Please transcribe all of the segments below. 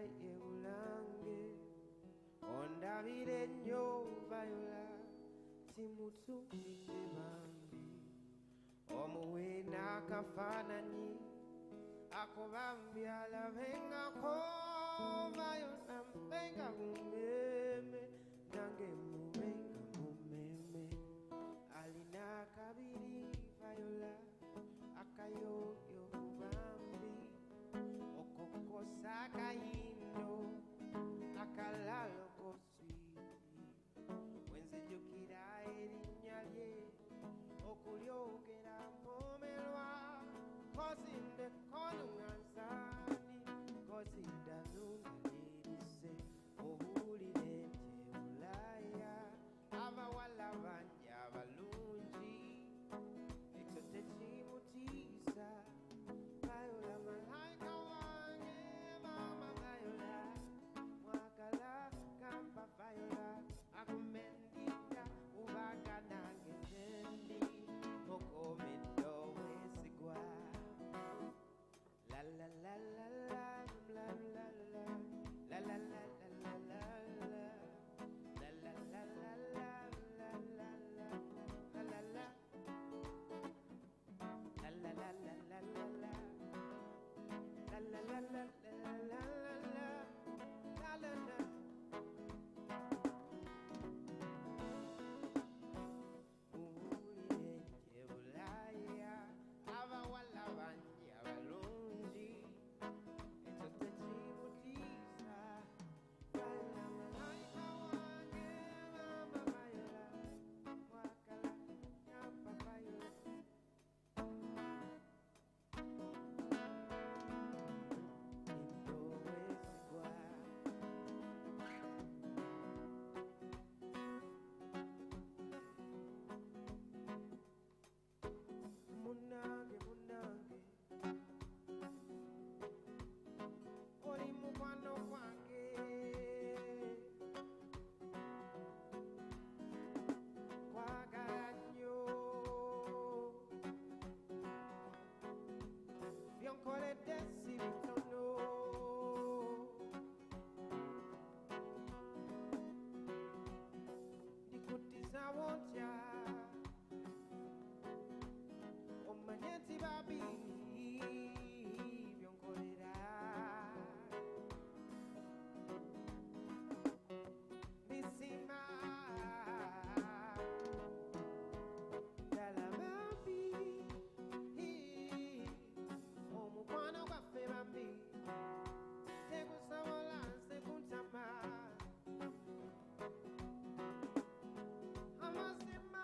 Ulange Onda virenyo viola Timutu bambi Omuwe nakafanani Ako bambi ala venga ko viola venga mumeme Nange mumeme Alina kabiri viola Akayo yo bambi Okoko sakaindo Akalalo kosi Wenze jokira erinyalye Okulyo kera momelwa Kosi nde konungansani Kosi danungalise Ohuli dente ulaya Aba wala banya balunji Eksote chimutisa Viola malaika wange mama Viola Mwakala kampa Viola Akumendika ubaga nange tendi Moko mendo wesigwa La la la la la la la la La la la la la la la La la la la la la la la La la la La la la la la la la La la la la la la la la la la Uli Jebulaya Ava wala banya balunji Ito te chimutisa Viola malaika wange mama Viola Wakala kapa Viola Munange, munange Oli mukwano wange Kwagala nnyo Byonkoledde si bitono Ndikutiza wotya Omanyenti babi byonkolera Bisima Dala babi Omukwano gwaffe babi Tegusobola nze kuntama Amazima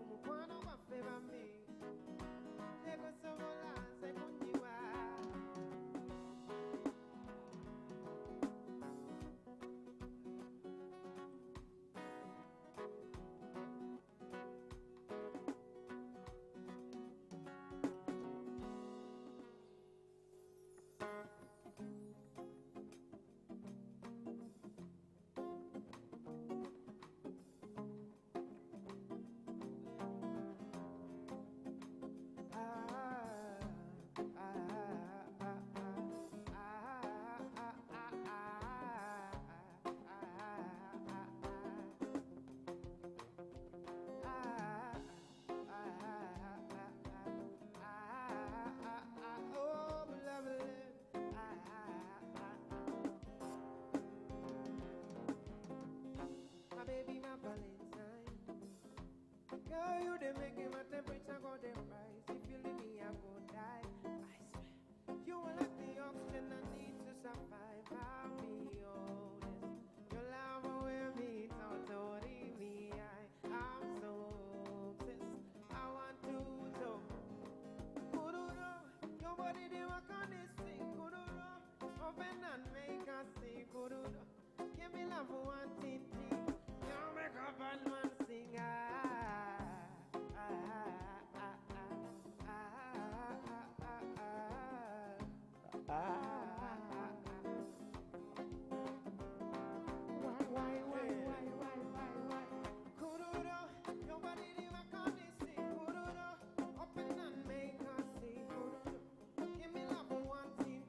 Omukwano gwaffe bambi Tegusobola nze kunyiwa My baby, my Valentine Girl, you dey make my temperature go dey rise If you leave me, I go die I swear You are like the oxygen I need to survive I'll be honest Your love will wear me totally me I'm so obsessed I want to know Kuduro Your body, they work on this thing Kuduro Open and make us sing Kuduro Give me love for one thing You make a bad man sing Why Kuduro Your body, they work on this thing Kuduro Open and make us sing Kuduro Give me love for one thing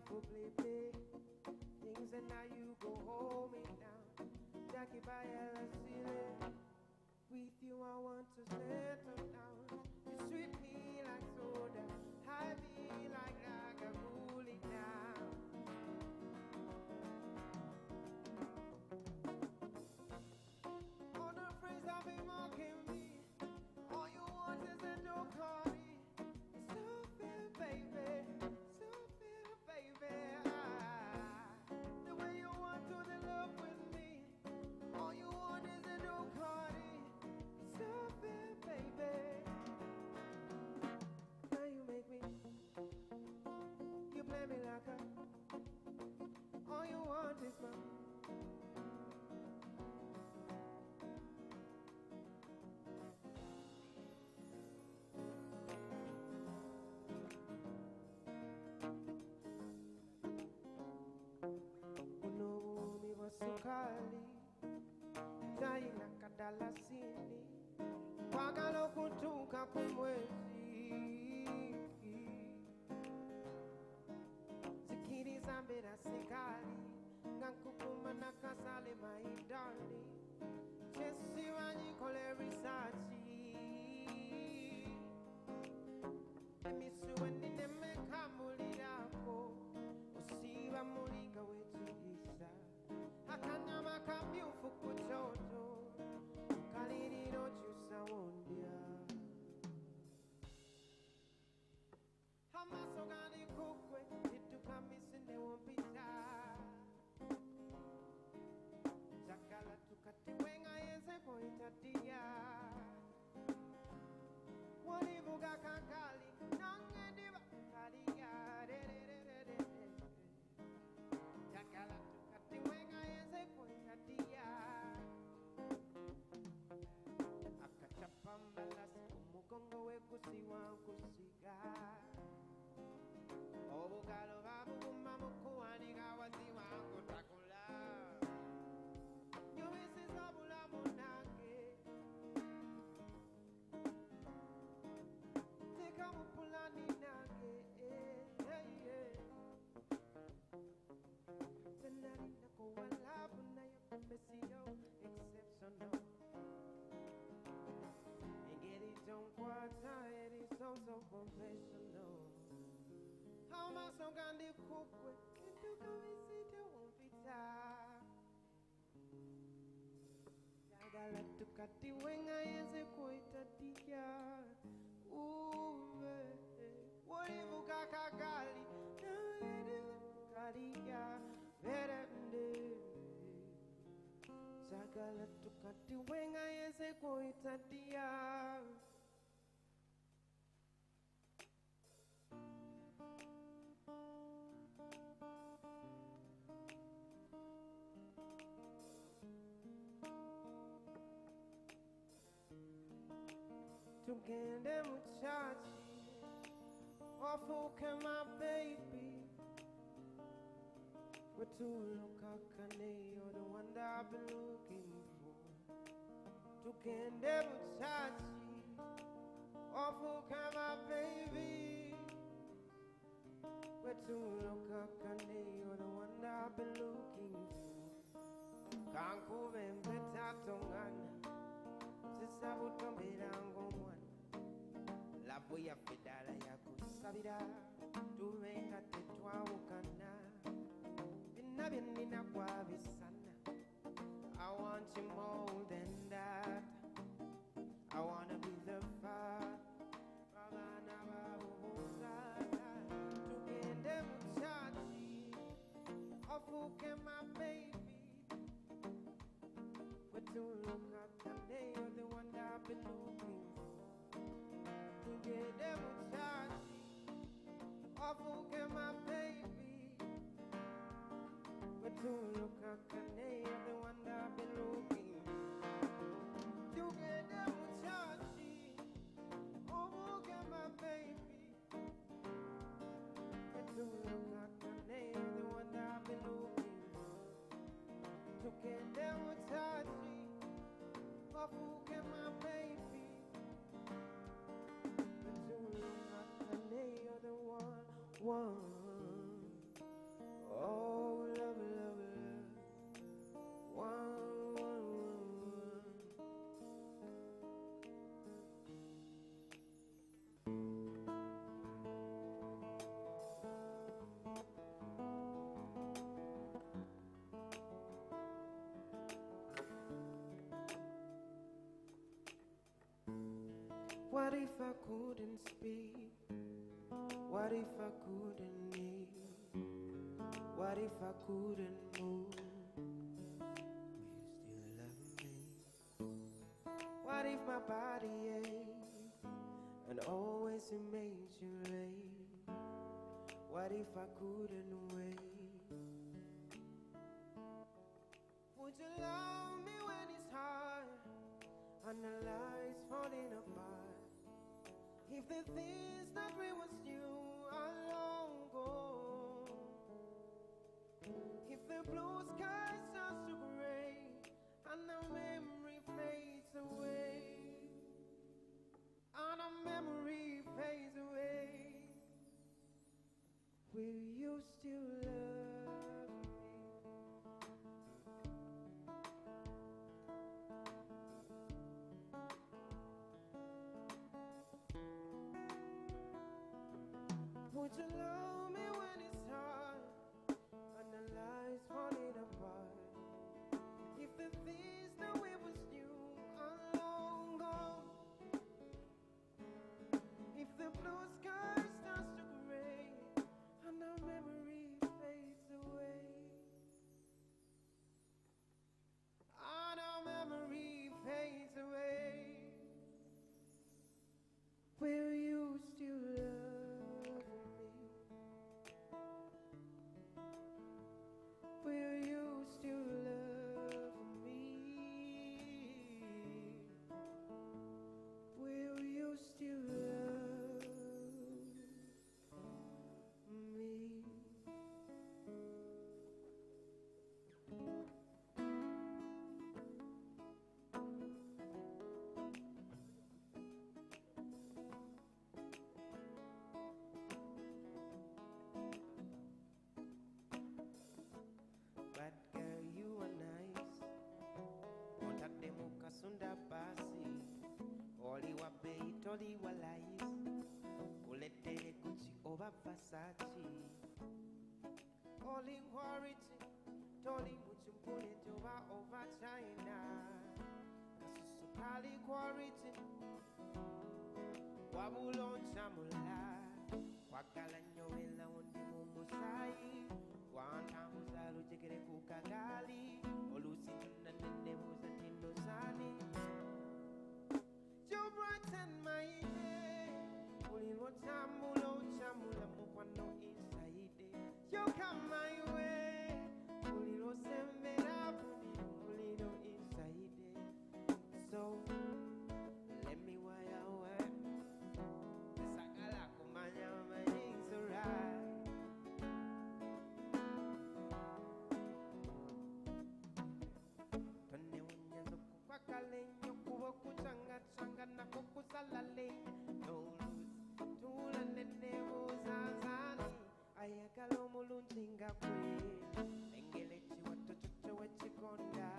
for play play. Things and now you go hold me down. Jackie by a ceiling. With you I want to settle down. You sweet me like soda, high me like lager, cool it down. All the friends that be mocking me, all you want is a no party. So fair, baby, so fair, baby. The way you want to the love with me, all you want is a no party. So fair, baby. Now you make me, you play me like a, all you want is my. Unomi wasukali, dai nakadala sini, wagalo kutuka kumwezi. Zikini zambira sikali, ngankukuma nakasale maidali, chesi wanyikole risachi. Emisuweni nemekamulirako, usiba mulinga wechigisa. Akanyama kamyufu kuchoto, kaliriro chusa wondya. Hamaso gani kukwe, itukamisi newompita. Chakala tukati wenga yeze poitatia. Walivuga kakali, nangediva kalia. Chakala tukati wenga yeze poitatia. Akachapa malasi umugongo wekusi wankusiga. Obugalo babuguma mukuwanika wasi wankutakula. Nyumisiza bulamu nange. Teka mupulani nange. Tenari nako walabu na yokumesiyo exceptional. Ingeri jonkwata eri so professional. How am I so gandhi kukwe? Kintuka visite wompita. Jagala tukati wenga yeze kuitatia. Uwe, walivuga kakali, kalia, verende. Jagala tukati wenga yeze kuitatia. Tugende muchachi, wafuke my baby. Wetulukakane, you're the one that I've been looking for. Tugende muchachi, wafuke my baby. Wetulukakane, you're the one that I've been looking for. Kankuve mpeta tongana, sisabutombera ngomwana. Labu ya fedala ya kusabira, tuvenga tetwawukana. Bina binina kwa bisana. I want you more than that. I wanna be the father. Babana babuzala. Tugende muchachi, ofuke my baby. Wetulukakane, you're the one that I've been looking for. Tugende muchachi, ofuke my baby. Wetulukakane, you're the one that I've been looking for. Tugende muchachi, ofuke my baby. Wetulukakane, you're the one that I've been looking for. Tugende muchachi, ofuke my baby. Wetulukakane, you're the one. What if I couldn't speak? What if I couldn't eat? What if I couldn't move? Will you still love me? What if my body aches and always remains you late? What if I couldn't wait? Would you love me when it's hard and the lights falling apart? If the things that we was new are long gone, if the blue sky starts to gray and the memory fades away, and the memory fades away, will you still love me? Would you love me when it's hard and the lights falling apart? If the things that we was new are long gone, if the blue sky starts to gray and the memory fades away, and our memory fades away, will you still love me? Will you still love me? Will you still love me? Bad girl, you are nice. Monta demo kasunda basi. Oli wa bait, oli wa lies. Ulete Gucci over Versace. Oli wariti, toli muchimpuni juba over China. Kasusukali quarity. Wabulon chamula. Wakala nyowela undi mumusai. Wanta musalu chekere kukagali. Olusi nane musa tindosani. You brighten my day. Ulilo chamula mukwano inside. You come my way. Ulilo sembera ulilo inside. So let me wire away. Sakala kumanya things alright. Tone unyanzo kukwakale nyokuwa kuchanga changa na kukusalale. No lose tula nene uzazani. Ayakalo mulunjinga kwe. Engele chiwato chucho wechikonda.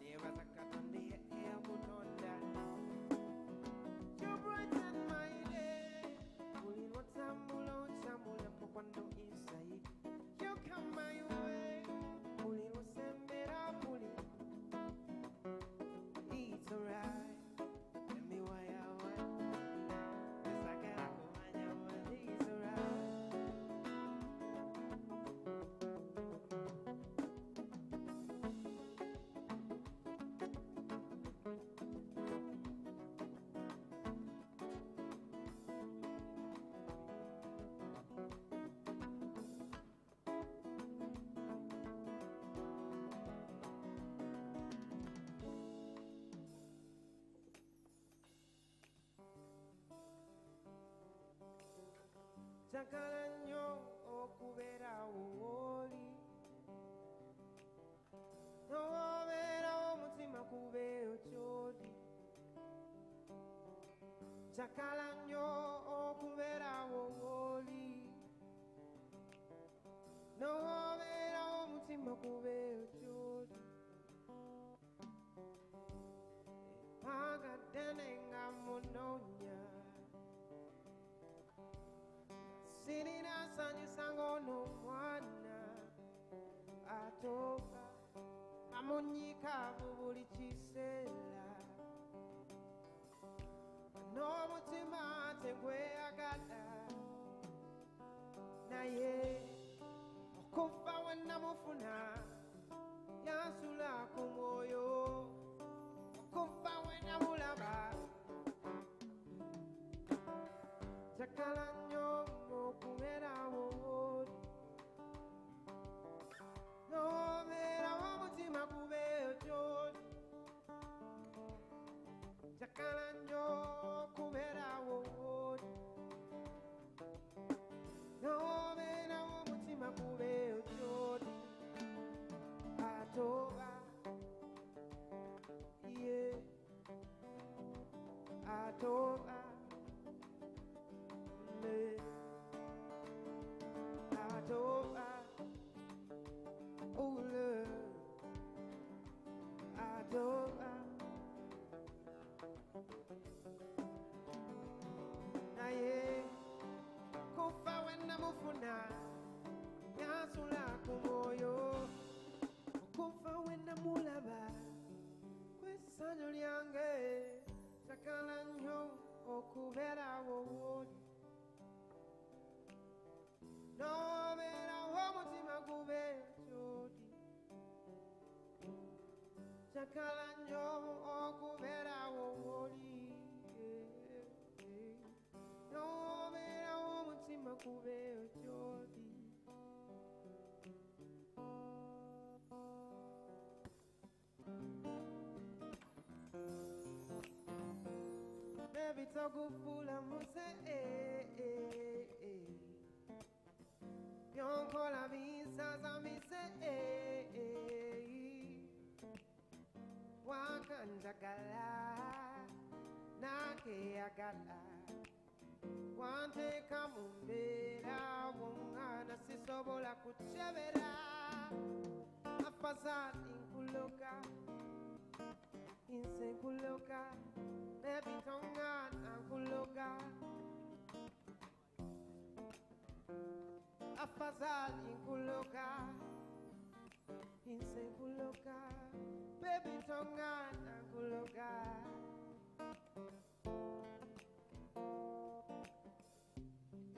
Neva zakatande ya mutonda. You brighten my day. Ulilo tambula mukwando inside. You come my way. Ulilo sembera puli. It's alright. Let me wire away. It's like a kumanya one. It's alright. Chakala nyo okubera uwoli. No obera omutima kube ocholi. Chakala nyo okubera uwoli. No obera omutima kube ocholi. Magadenenga munonya. Sinina sanyi sango no mwana atoka amonyika bubuli chisela mufuna yansula ku mwoyo okufa wena mulaba njagala nnyo okubeerawo n'obeerawo omutima gubeeyo gy'oli njagala nnyo okubeerawo n'obeerawo omutima gubeeyo gy'oli atoba ye atoba le atoba ule atoba naye kufa wena mufuna yansula ku mwoyo okufa wena mulaba kw'essanyu lyange njagala nnyo okubeerawo woli n'obeerawo omutima gubeeyo gy'oli njagala nnyo okubeerawo woli n'obeerawo omutima gubeeyo gy'oli nebitogufula muse byonkola binsaza mise wakanjagala nakeyagala wanteeka mu mbeera wongana sisobola kukyebera afazali nkuloga inse nkuloga nebitongana nkuloga afazali nkuloga inse nkuloga bebitongana nkuloga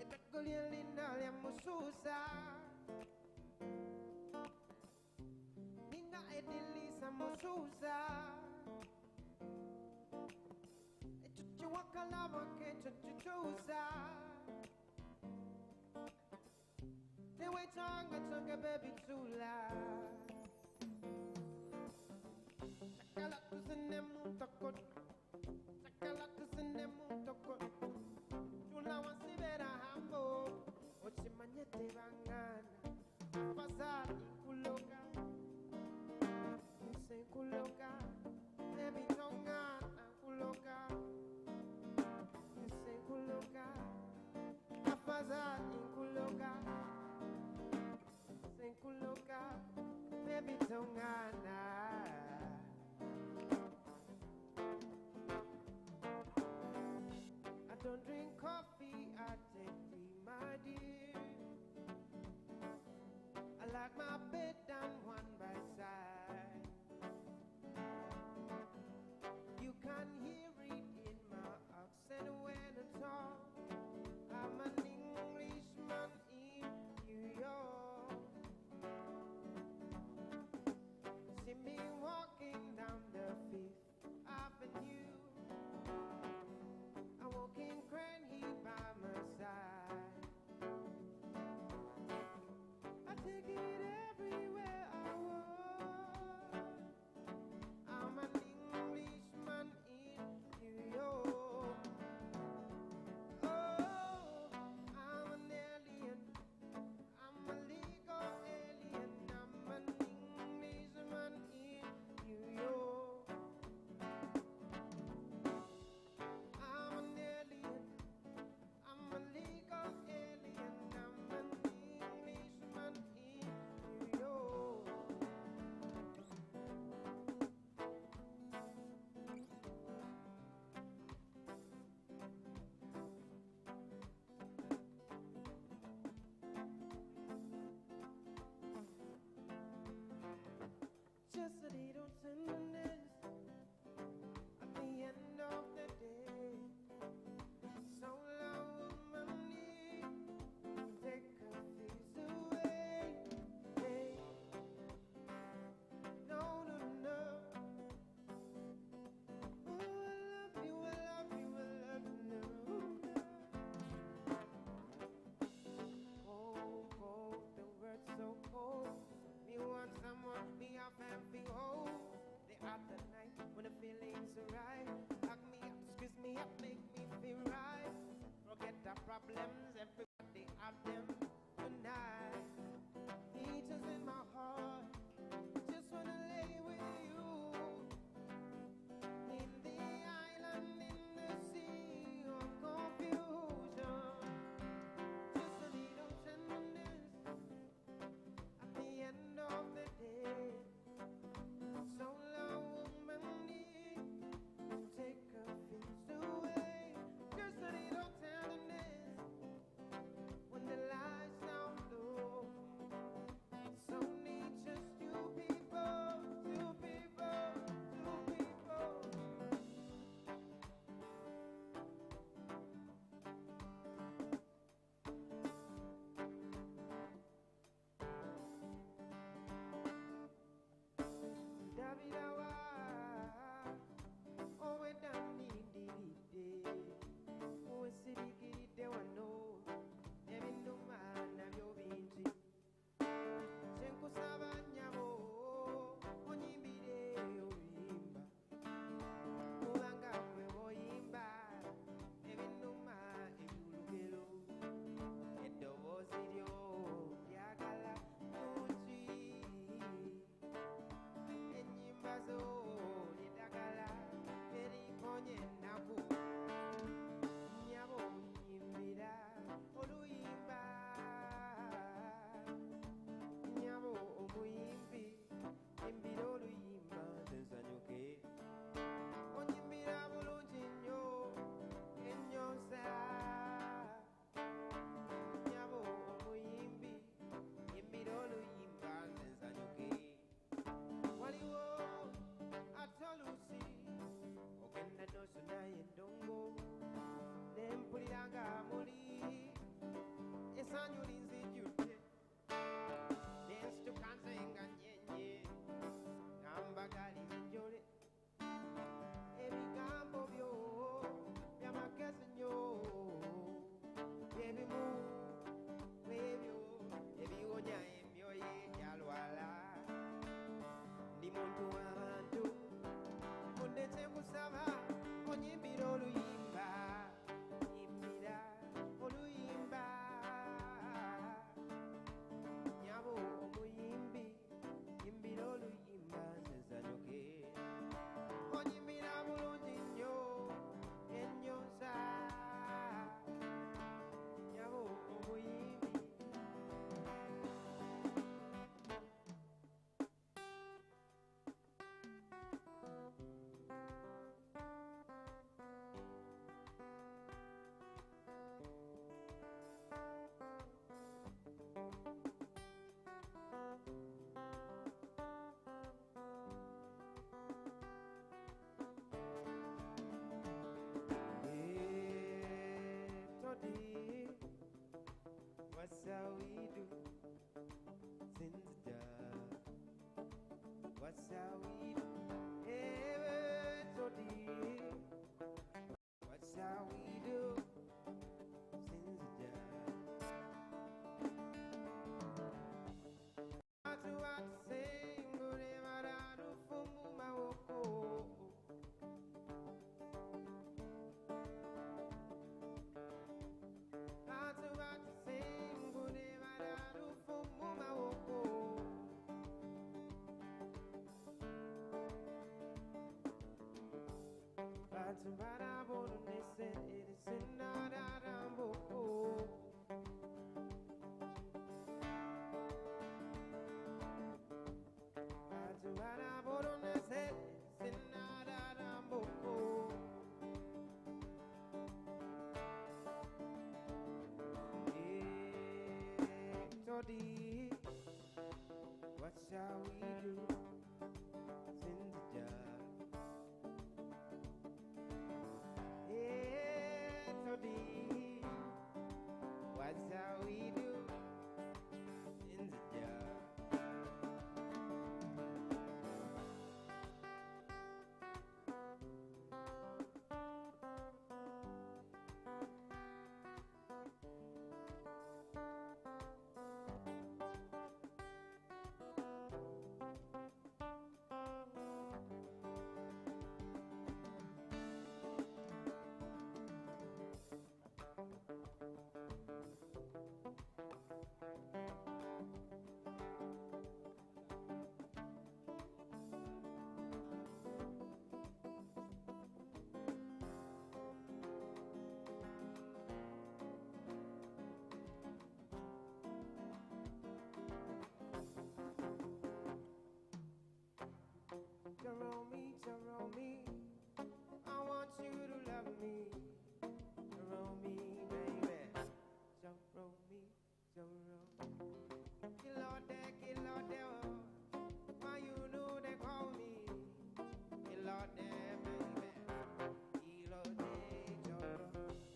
etakolielina lya mususa ninga edilisa mususa echuchiwakalaba kechuchuchusa newetanga changa baby tula chakala kusene mutakot chakala kusene mutakot tula wasibera hambo ochimanyete bangana pasali kuloga inse kuloga baby tongana kuloga inse kuloga pasali kuloga inse kuloga baby tongana I don't drink coffee, I take tea, my dear. I like my bed done one by side. You can hear it in my accent when I talk. I'm an Englishman in New York. See me walking down the Fifth Avenue. I'm walking cranny by my side. I take it everywhere I walk. I'm an Englishman in New York. Oh, I'm an alien. I'm a legal alien. I'm an Englishman in New York. I'm an alien. I'm a legal alien. I'm an Englishman in New York. Just a little tenderness at the end of the day. So long woman need take her fears away. Hey, What's how we do since the what's how we do ever so deep. What's how we do since the what's what sing good ever from my woko. What shall we do since the job? Yeah, so deep. What shall we do since the job? Surround me, I want you to love me. Surround me, baby. Surround me, surround me. Kill out there, why you know they call me? Kill out there, baby. Kill out there, surround.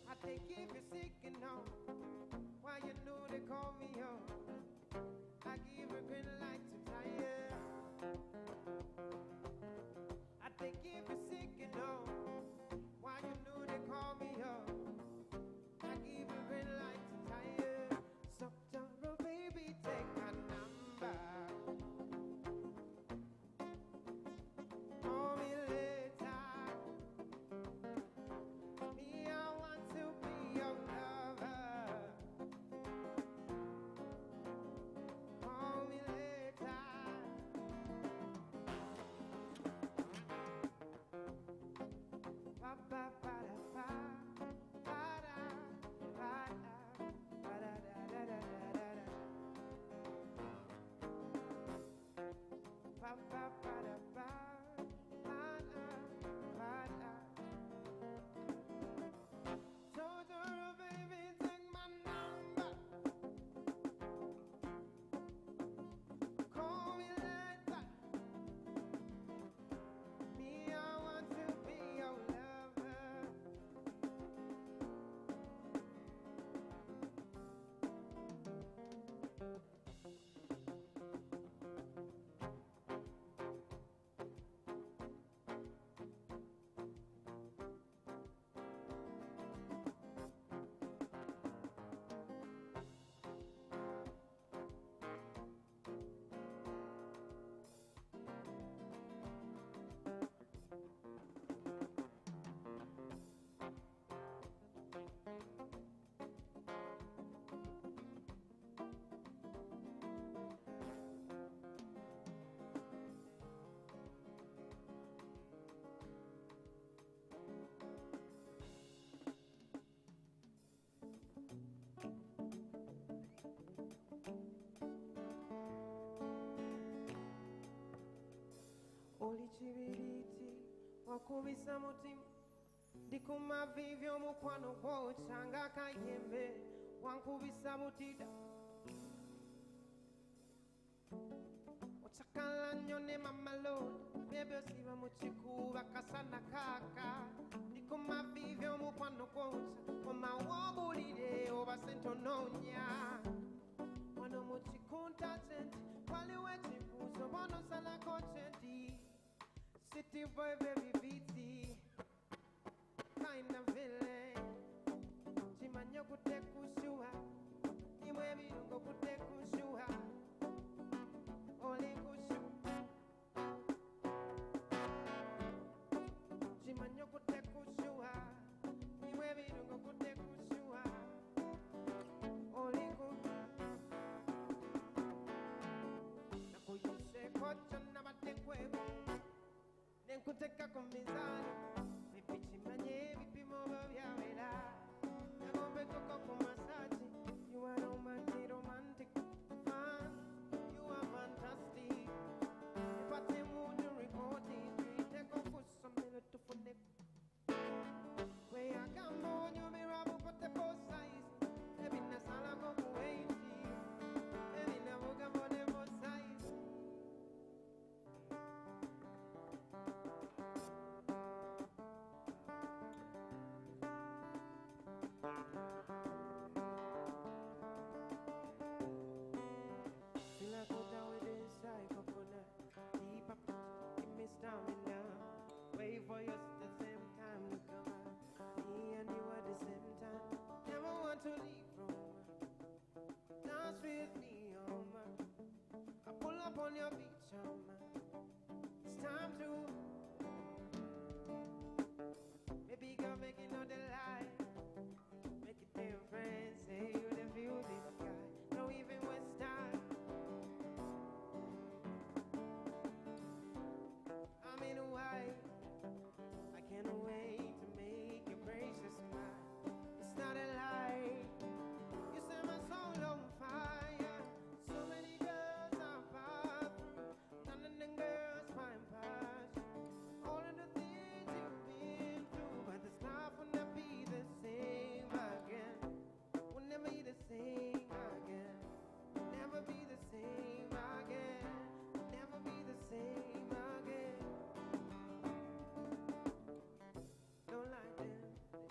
I take if you're sick and all, why you know they call me home? I give a green light to tire. Oli chibiriti wakubisa mutima Dikuma vivyo mukwano gwo changa kayembe wankubisa butida Ochakala nyone mamalo Bebe osiba muchikuba kasana kaka Dikuma vivyo mukwano gwo Oma wobulide oba sentononya Wano muchikunta tenti Wali wechifuso wano sala kochenti City boy baby beaty Kind of villain Chimanyo kute kushua Imwe birungo kute kushua Ole kushu Chimanyo kute kushua Imwe birungo kute kushua Ole kushu Nakuyuse kocho na batekwebo Nenkuteka kumizani Vipichi manye vipimo vya wela Nagombe koko kumasaji You are romantic, romantic Fun, you are fantastic Nipate mudu ripoti Tuite kufuso mele tufune Kwe ya kambo nyumirabu kote po size Ebi nasala koku weiti Ebi nabuga mone po size Feel like go down with inside coconut Deep up, give me stamina Wait for you at the same time to come out Me and you at the same time Never want to leave from Dance with me, oh man I pull up on your beach, oh man It's time to Maybe girl making all the light Make it different Say you the beauty guy Don't even waste time I'm in Hawaii I can't wait to make your precious mine It's not a lie You set my soul on fire So many girls I've passed through None of them girls find passion All of the things you've been through But this life will not be the same again Will never be the same again Never be the same again Never be the same again Don't like them,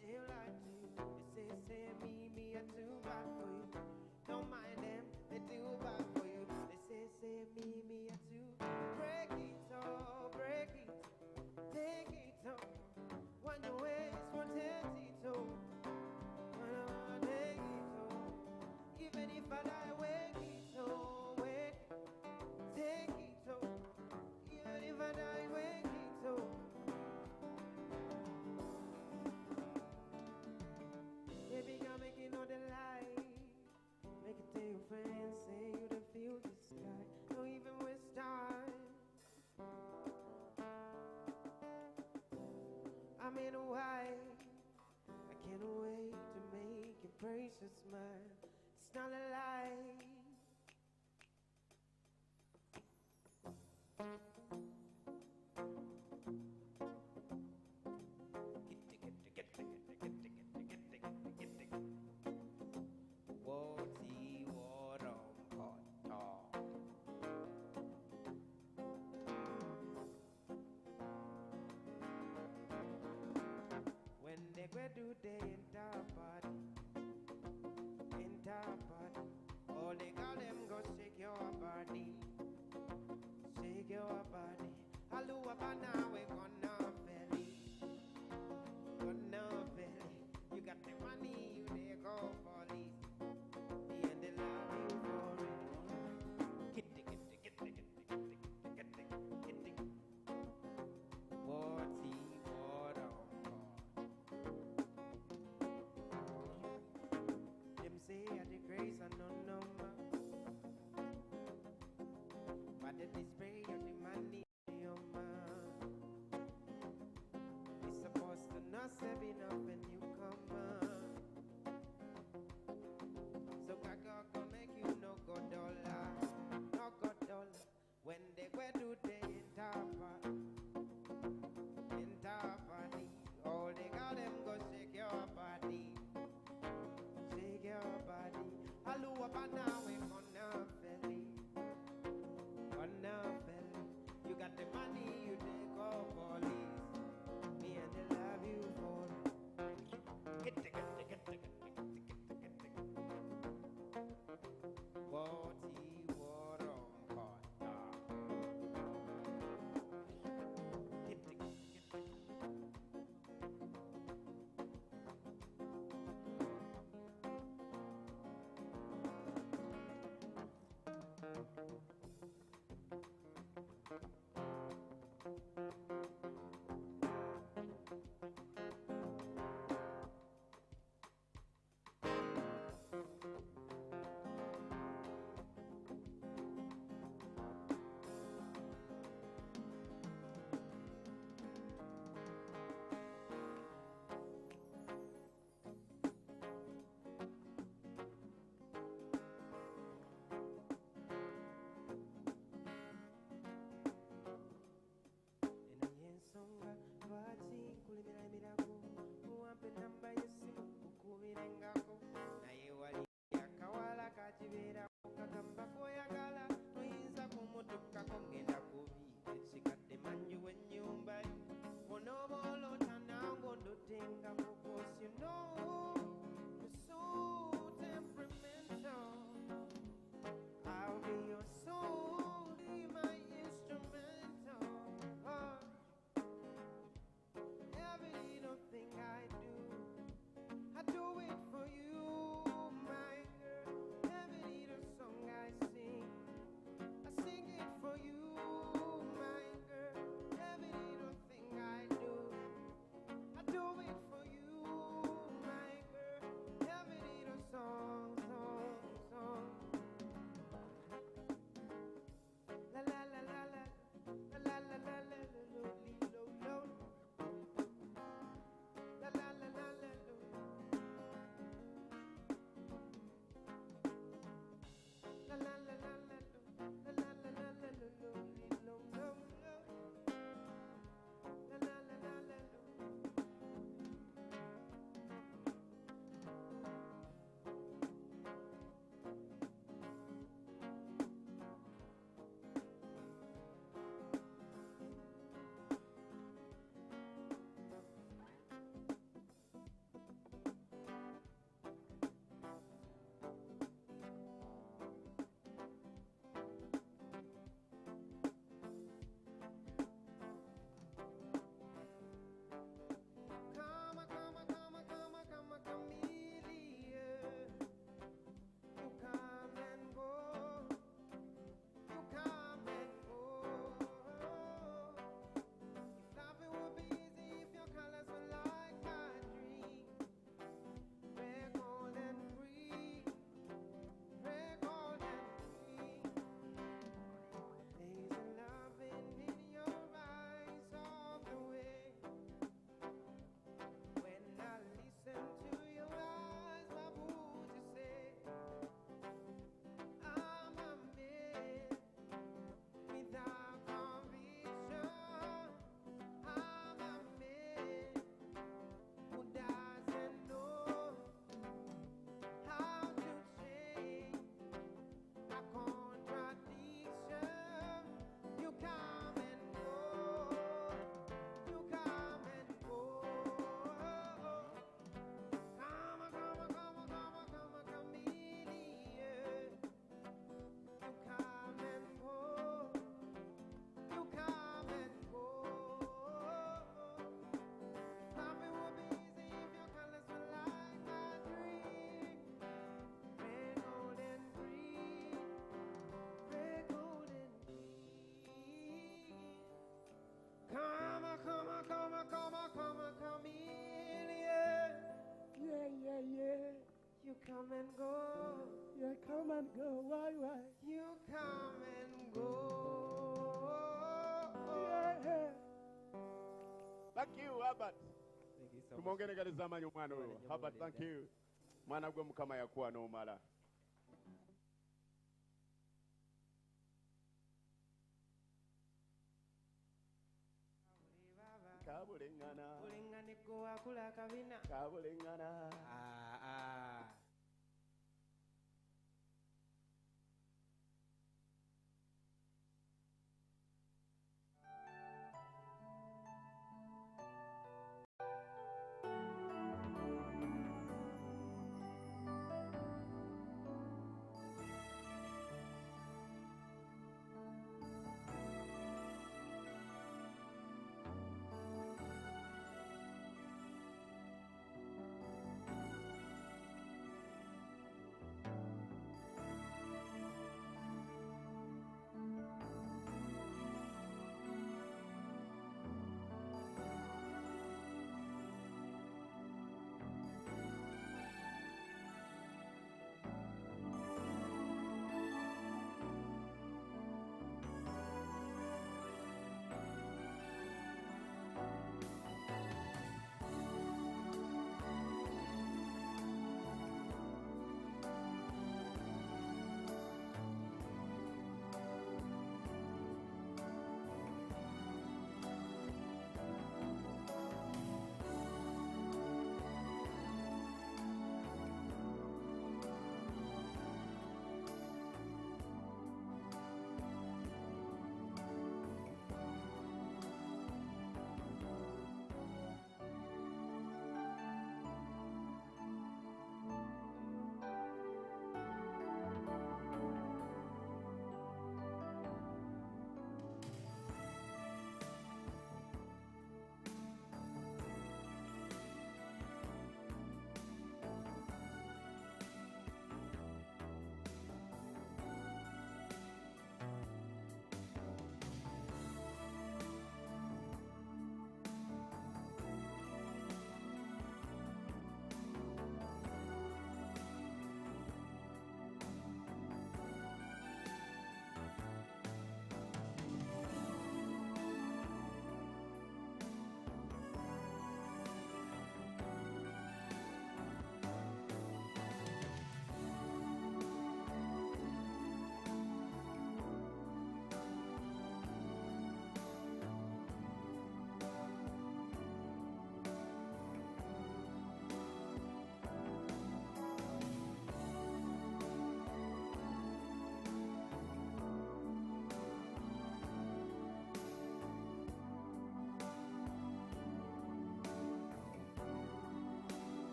they like you They say me, I too bad for you Don't mind them, they too bad for you They say me, I too Break it all, break it Take it all When your ways won't take it all When I wanna take it all Even if I die, wake it all, wake Take it all Even if I die, wake it all Baby, girl, make it know the light Make it to your friends, say you don't feel the sky Don't even waste time I'm in Hawaii I can't wait to make your precious mine It's not a lie When they go do the entire party All they call them go shake your body Shake your body Hello, Abana, we gonna belly You got the money, you they go police Me and they love you for it Kitty Waty, water Them say at the grace and no number But the display of the money, oh man Thank you, Herbert. Thank you so much. Tumongeregereza amanyi mwana oyo. Herbert, thank you. Mwana gwe Mukama yakuwa n'omala. Kabulengana. Bulengane go akula kabina. Kabulengana.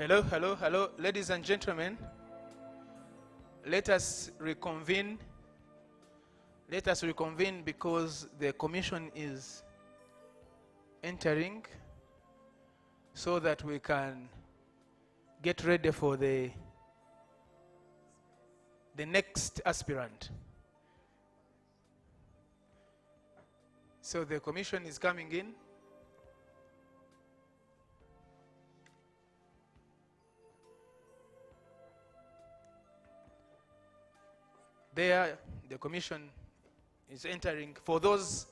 Hello, hello, hello, ladies and gentlemen. Let us reconvene. Let us reconvene because the commission is entering so that we can get ready for the next aspirant. So the commission is coming in. There, the commission is entering. For those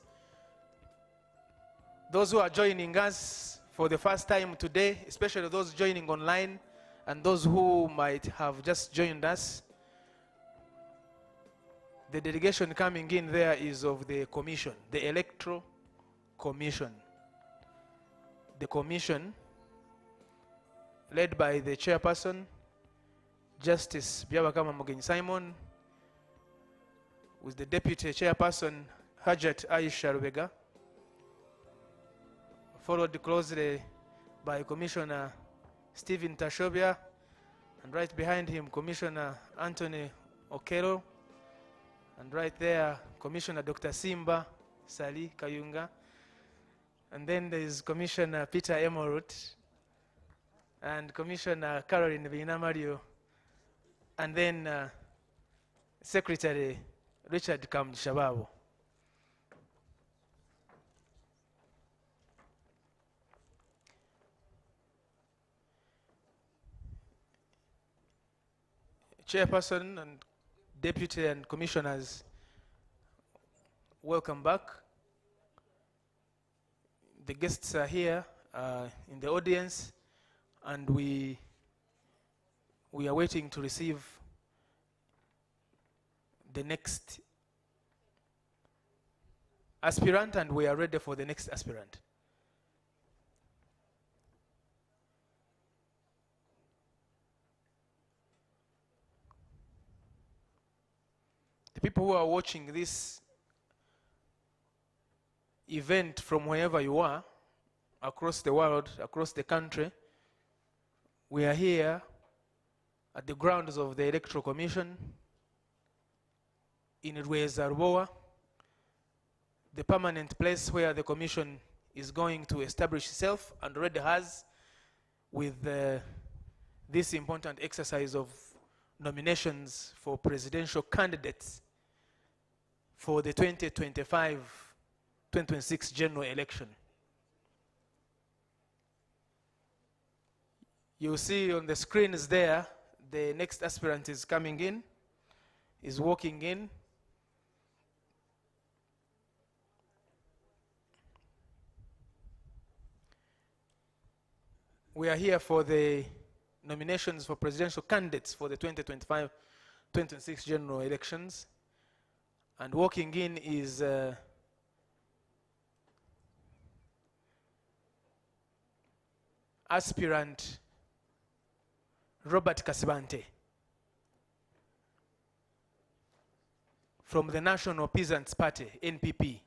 who are joining us for the first time today, especially those joining online and those who might have just joined us, the delegation coming in there is of the commission, the Electoral Commission. The commission, led by the chairperson, Justice Byabakama Mugenyi Simon, with the deputy chairperson, Hajat Aisha Rubega, followed closely by Commissioner Stephen Tashobia, and right behind him, Commissioner Anthony Okelo, and right there, Commissioner Dr. Simba Sali Kayunga, and then there is Commissioner Peter Emorut, and Commissioner Caroline Binamario, and then Secretary Richard Kamshababo. Chairperson and deputy and commissioners, welcome back. The guests are here in the audience, and we are waiting to receive the next aspirant, and we are ready for the next aspirant. The people who are watching this event from wherever you are, across the world, across the country, we are here at the grounds of the Electoral Commission in Rweza, the permanent place where the commission is going to establish itself and already has, with this important exercise of nominations for presidential candidates for the 2025-2026 general election. You see on the screens there, the next aspirant is coming in, is walking in. We are here for the nominations for presidential candidates for the 2025-2026 general elections. And walking in is aspirant Robert Kasibante from the National Peasants Party, NPP.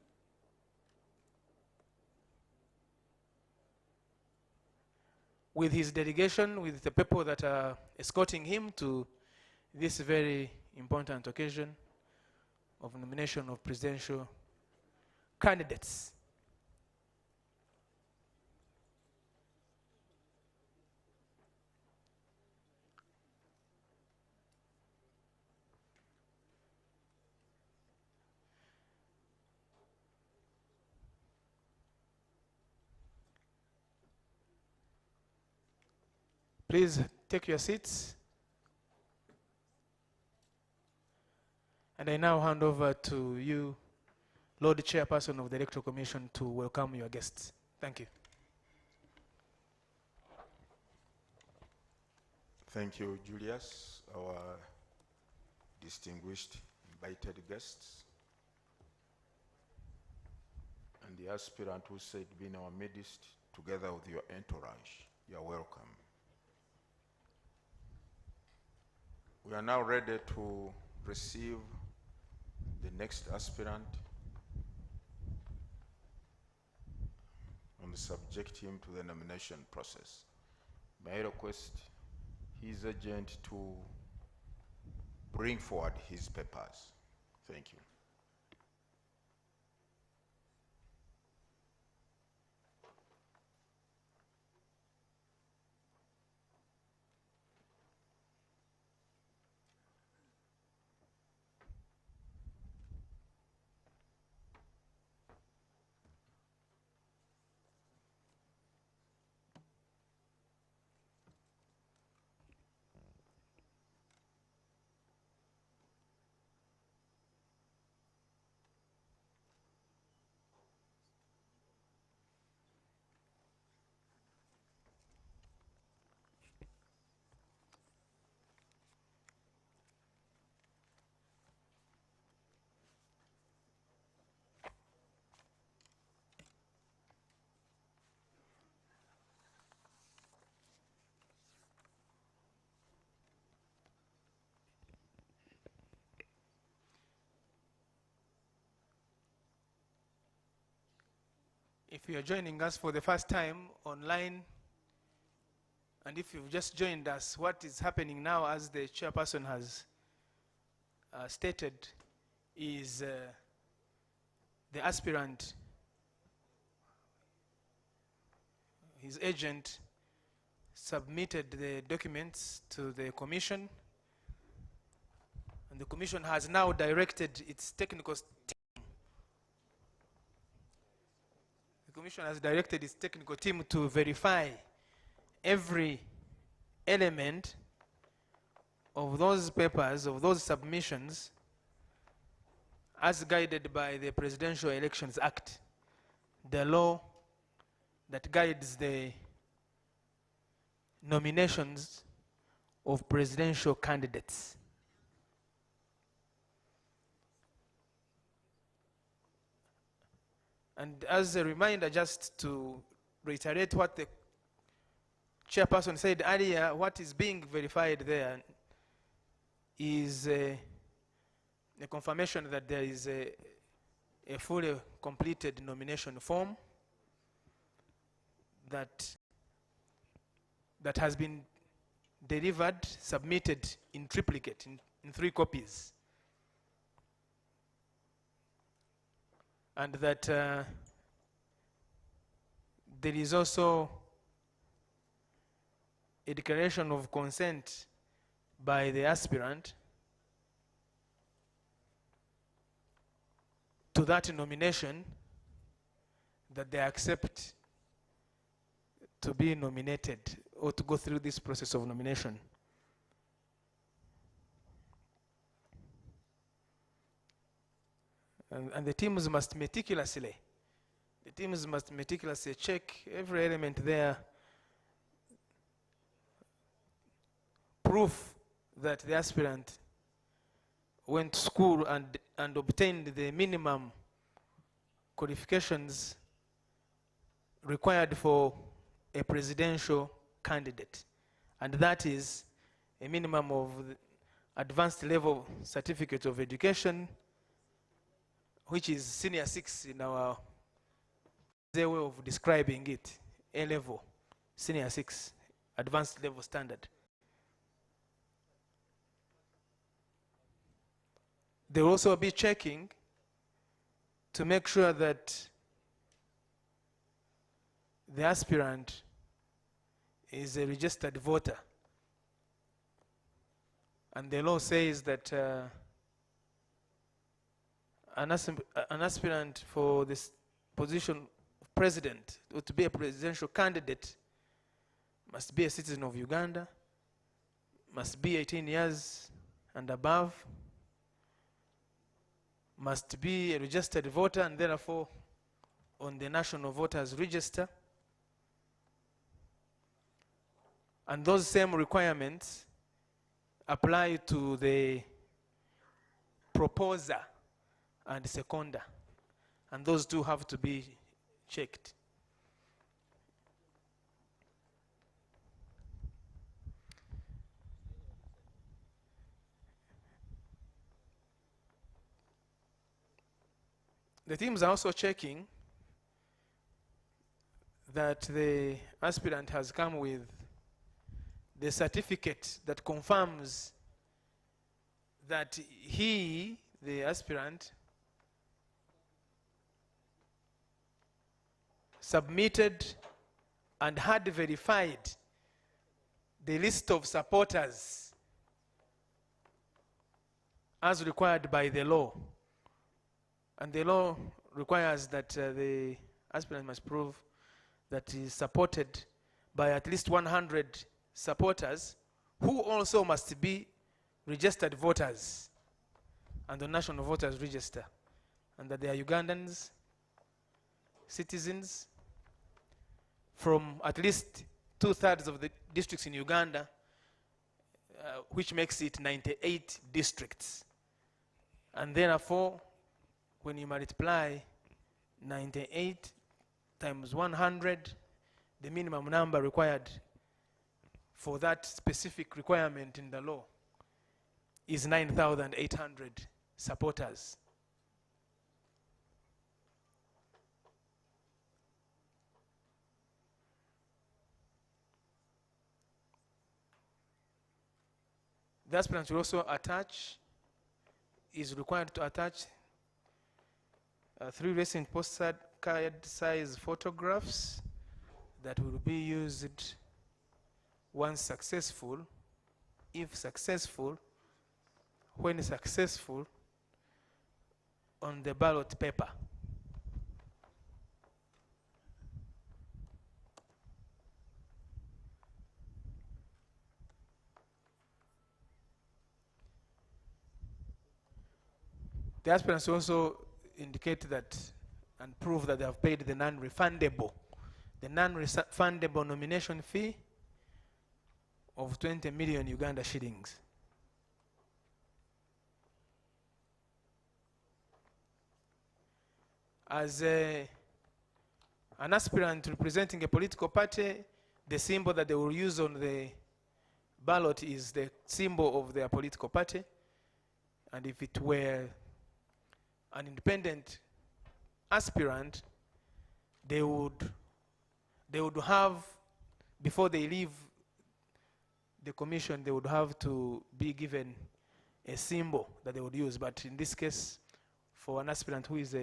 With his delegation, with the people that are escorting him to this very important occasion of nomination of presidential candidates. Please take your seats. And I now hand over to you, Lord Chairperson of the Electoral Commission, to welcome your guests. Thank you. Thank you, Julius, our distinguished invited guests, and the aspirant who said be in our midst, together with your entourage. You are welcome. We are now ready to receive the next aspirant and subject him to the nomination process. May I request his agent to bring forward his papers. Thank you. If you are joining us for the first time online, and if you've just joined us, what is happening now, as the chairperson has stated, is the aspirant, his agent, submitted the documents to the commission, and the commission has now directed its technical team. The commission has directed its technical team to verify every element of those papers, of those submissions, as guided by the Presidential Elections Act, the law that guides the nominations of presidential candidates. And as a reminder, just to reiterate what the chairperson said earlier, what is being verified there is a confirmation that there is a fully completed nomination form that has been delivered, submitted in triplicate, in 3 copies. And that there is also a declaration of consent by the aspirant to that nomination, that they accept to be nominated or to go through this process of nomination. And the teams must meticulously check every element there, proof that the aspirant went to school and obtained the minimum qualifications required for a presidential candidate. And that is a minimum of advanced level certificate of education, which is senior 6 in our way of describing it, A level, senior 6, advanced level standard. They will also be checking to make sure that the aspirant is a registered voter. And the law says that an aspirant for this position of president, or to be a presidential candidate, must be a citizen of Uganda, must be 18 years and above, must be a registered voter and therefore on the National Voters Register. And those same requirements apply to the proposer and seconder, and those two have to be checked. The teams are also checking that the aspirant has come with the certificate that confirms that he, the aspirant, submitted and had verified the list of supporters as required by the law. And the law requires that the aspirant must prove that he is supported by at least 100 supporters who also must be registered voters and the National Voters Register, and that they are Ugandans, citizens from at least 2/3 of the districts in Uganda, which makes it 98 districts. And therefore, when you multiply 98 times 100, the minimum number required for that specific requirement in the law is 9,800 supporters. The aspirant will also is required to attach 3 racing postcard size photographs that will be used once successful, if successful, when successful, on the ballot paper. The aspirants also indicate that and prove that they have paid the non-refundable nomination fee of 20 million Uganda shillings. As an aspirant representing a political party, the symbol that they will use on the ballot is the symbol of their political party. And if it were an independent aspirant, they would have, before they leave the commission, they would have to be given a symbol that they would use. But in this case, for an aspirant who is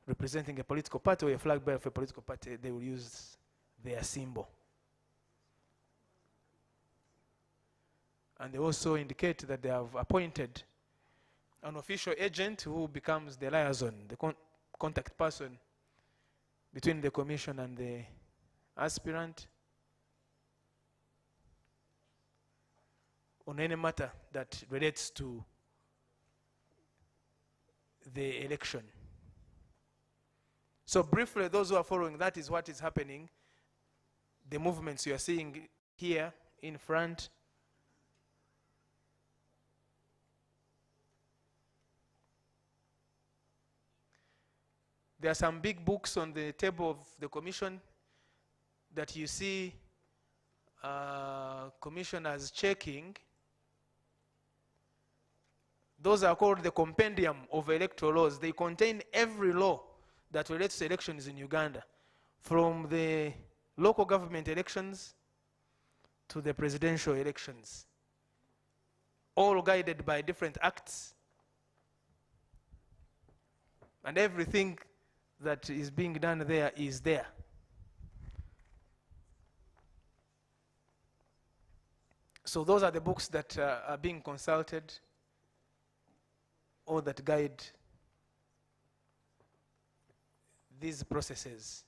representing a political party or a flag bearer for a political party, they will use their symbol. And they also indicate that they have appointed an official agent who becomes the liaison, the contact person between the commission and the aspirant on any matter that relates to the election. So briefly, those who are following, that is what is happening. The movements you are seeing here in front. There are some big books on the table of the commission that you see commissioners checking. Those are called the compendium of electoral laws. They contain every law that relates to elections in Uganda, from the local government elections to the presidential elections, all guided by different acts. And everything that is being done there is there. So those are the books that are being consulted or that guide these processes.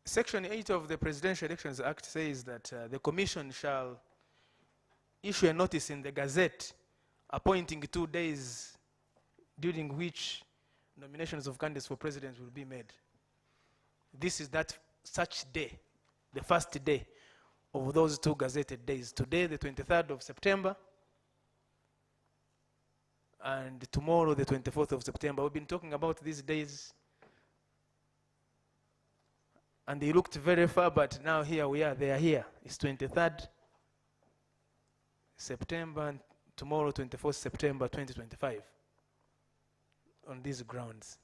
Section 8 of the Presidential Elections Act says that the Commission shall issue a notice in the Gazette appointing 2 days during which nominations of candidates for president will be made. This is that such day the first day of those 2 gazetted days. Today, the 23rd of September, and tomorrow, the 24th of September. We've been talking about these days, and they looked very far, but now here we are, they are here. It's 23rd September, and tomorrow, 24th September 2025, on these grounds.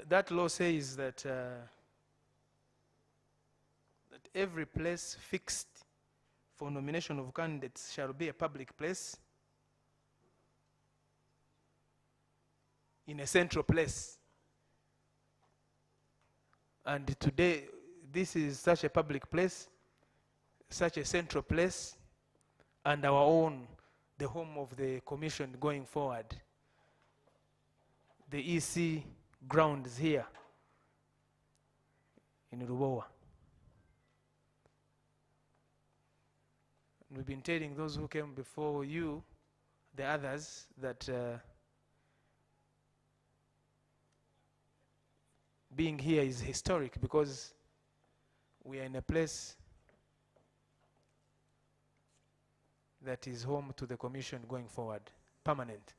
That law says that, that every place fixed for nomination of candidates shall be a public place in a central place. And today, this is such a public place, such a central place, and our own, the home of the commission going forward. The EC grounds here in Rubowa. We've been telling those who came before you, the others, that being here is historic, because we are in a place that is home to the commission going forward, permanent.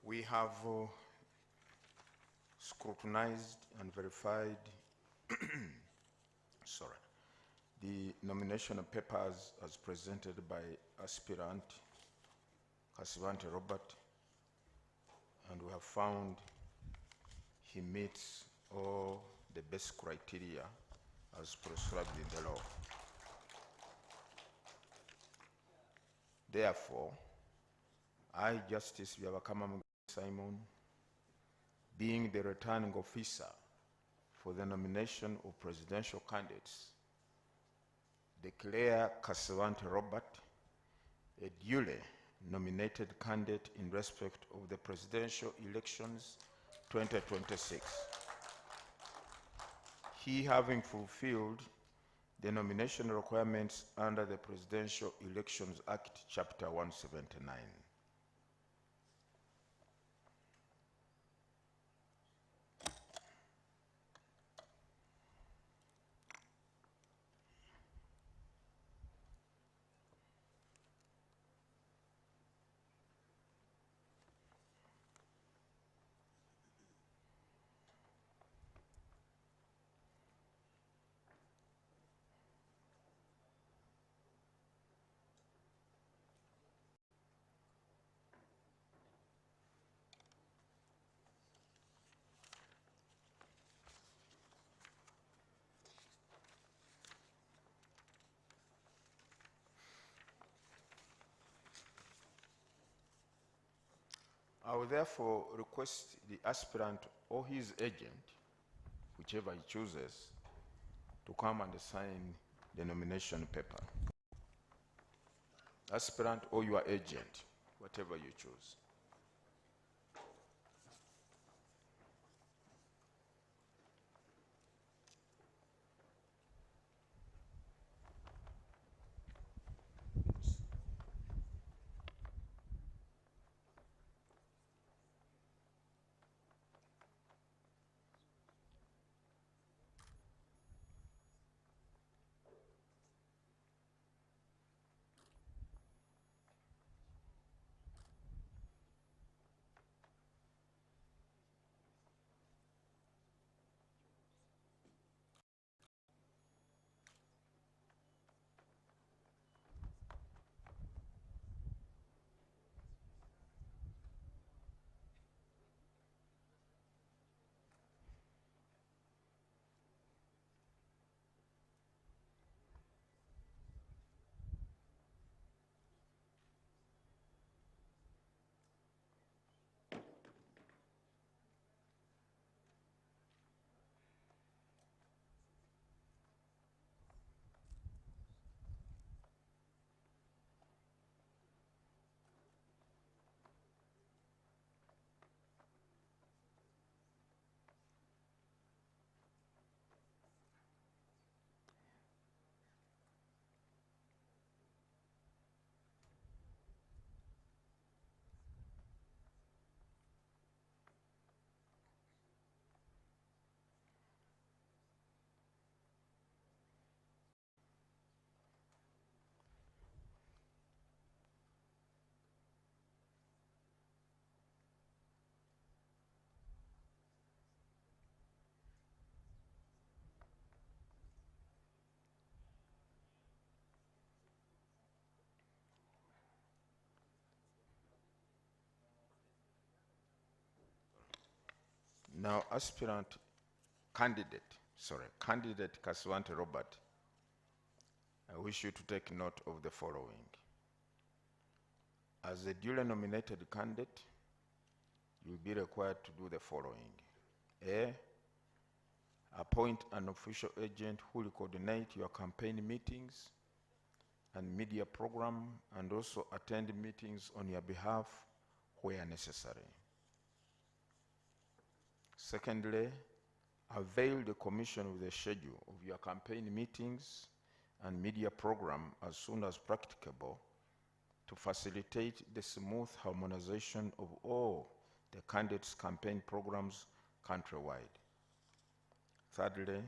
We have scrutinized and verified sorry, the nomination papers as presented by aspirant Kasivante Robert, and we have found he meets all the best criteria as prescribed in the law. Therefore, I, Justice Byabakama Simon, being the returning officer for the nomination of presidential candidates, declare Kasivante Robert a duly nominated candidate in respect of the presidential elections 2026. He having fulfilled the nomination requirements under the Presidential Elections Act, Chapter 179. I will therefore request the aspirant or his agent, whichever he chooses, to come and sign the nomination paper. Aspirant or your agent, whatever you choose. Now, candidate Kaswante Robert, I wish you to take note of the following. As a duly nominated candidate, you'll be required to do the following. A, appoint an official agent who will coordinate your campaign meetings and media program and also attend meetings on your behalf where necessary. Secondly, avail the commission with the schedule of your campaign meetings and media program as soon as practicable to facilitate the smooth harmonization of all the candidates' campaign programs countrywide. Thirdly,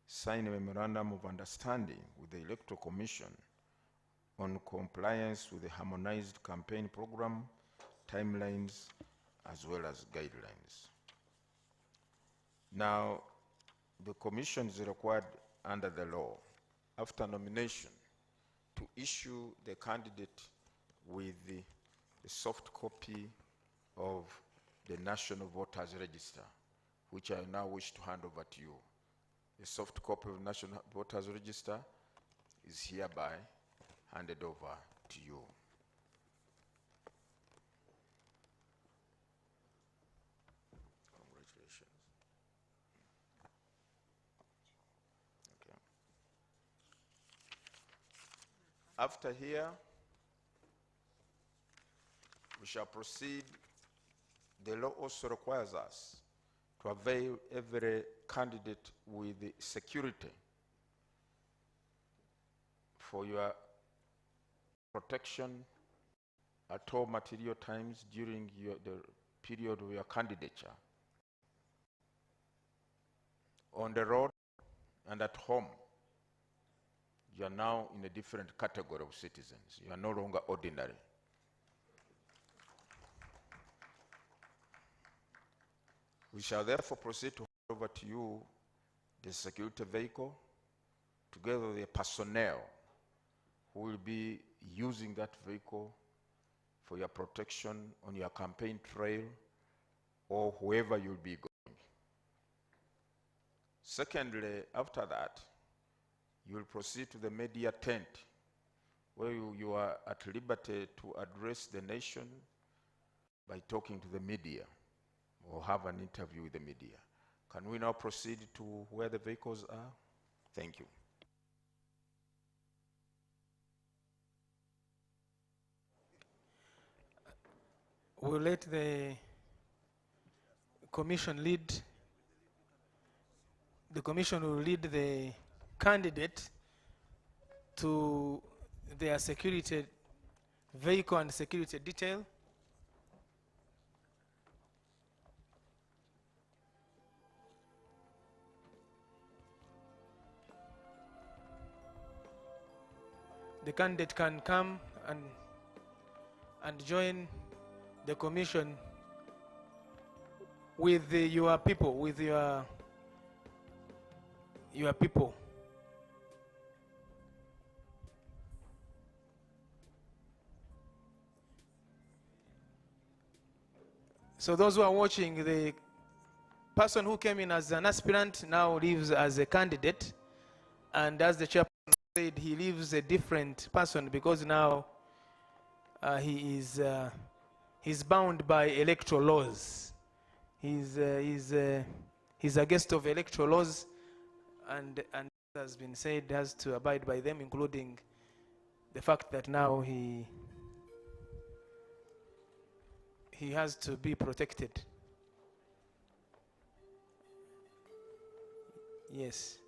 sign a memorandum of understanding with the Electoral Commission on compliance with the harmonized campaign program, timelines, as well as guidelines. Now, the Commission is required under the law, after nomination, to issue the candidate with the soft copy of the National Voters Register, which I now wish to hand over to you. The soft copy of National Voters Register is hereby handed over to you. Congratulations. Okay. After here, we shall proceed. The law also requires us to avail every candidate with the security for your protection at all material times during the period of your candidature. On the road and at home, you are now in a different category of citizens. You are no longer ordinary. We shall therefore proceed to hand over to you the security vehicle together with the personnel who will be using that vehicle for your protection on your campaign trail or wherever you'll be going. Secondly, after that, you will proceed to the media tent where you are at liberty to address the nation by talking to the media or have an interview with the media. Can we now proceed to where the vehicles are? Thank you. We'll let the commission lead. The commission will lead the candidate to their security vehicle and security detail. The candidate can come and join the commission with your people, with your people. So those who are watching, the person who came in as an aspirant now lives as a candidate, and as the chairperson said, he lives a different person because now he's bound by electoral laws. He's a guest of electoral laws, and has been said has to abide by them, including the fact that now he has to be protected. Yes.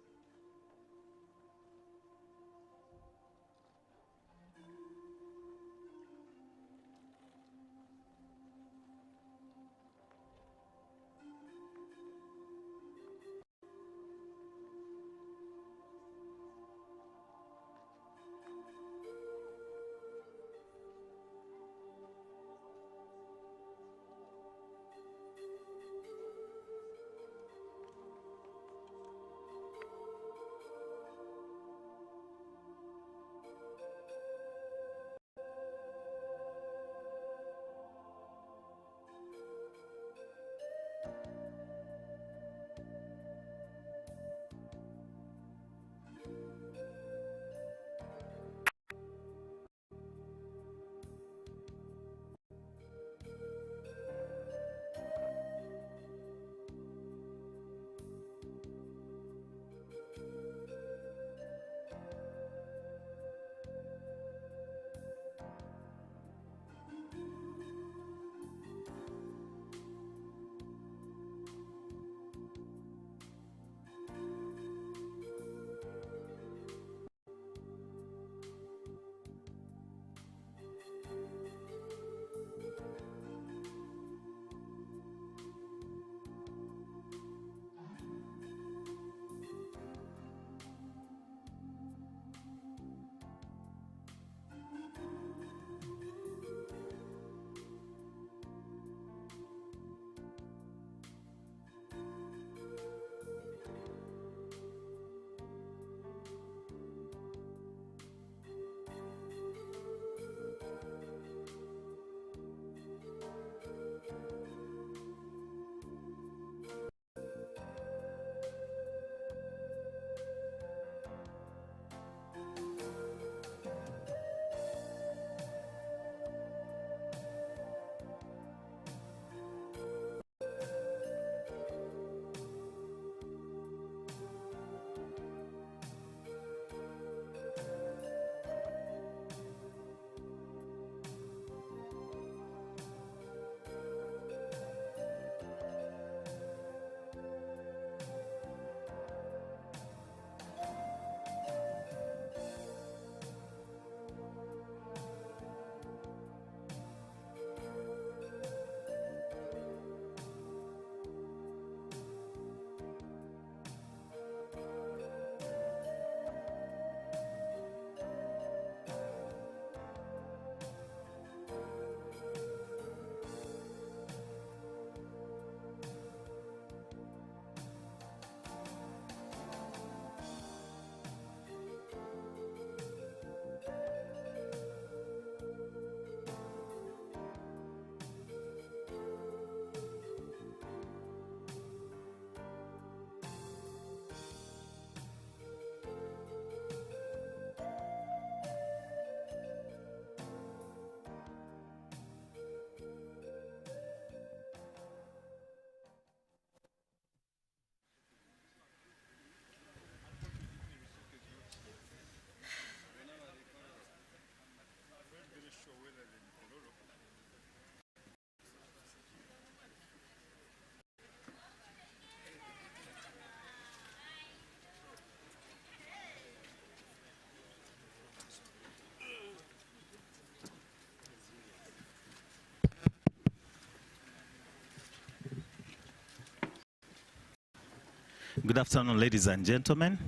Good afternoon, ladies and gentlemen,